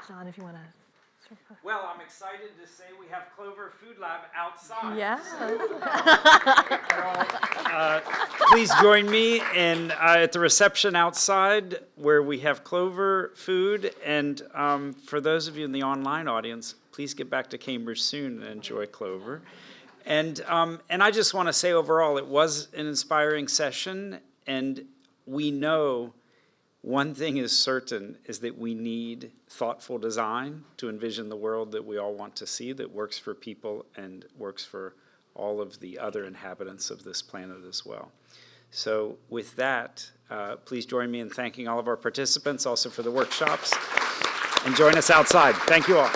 B: John, if you want to.
A: Well, I'm excited to say we have Clover Food Lab outside.
B: Yes.
A: Please join me at the reception outside, where we have Clover Food. And for those of you in the online audience, please get back to Cambridge soon and enjoy Clover. And I just want to say overall, it was an inspiring session. And we know one thing is certain, is that we need thoughtful design to envision the world that we all want to see, that works for people and works for all of the other inhabitants of this planet as well. So with that, please join me in thanking all of our participants, also for the workshops, and join us outside. Thank you all.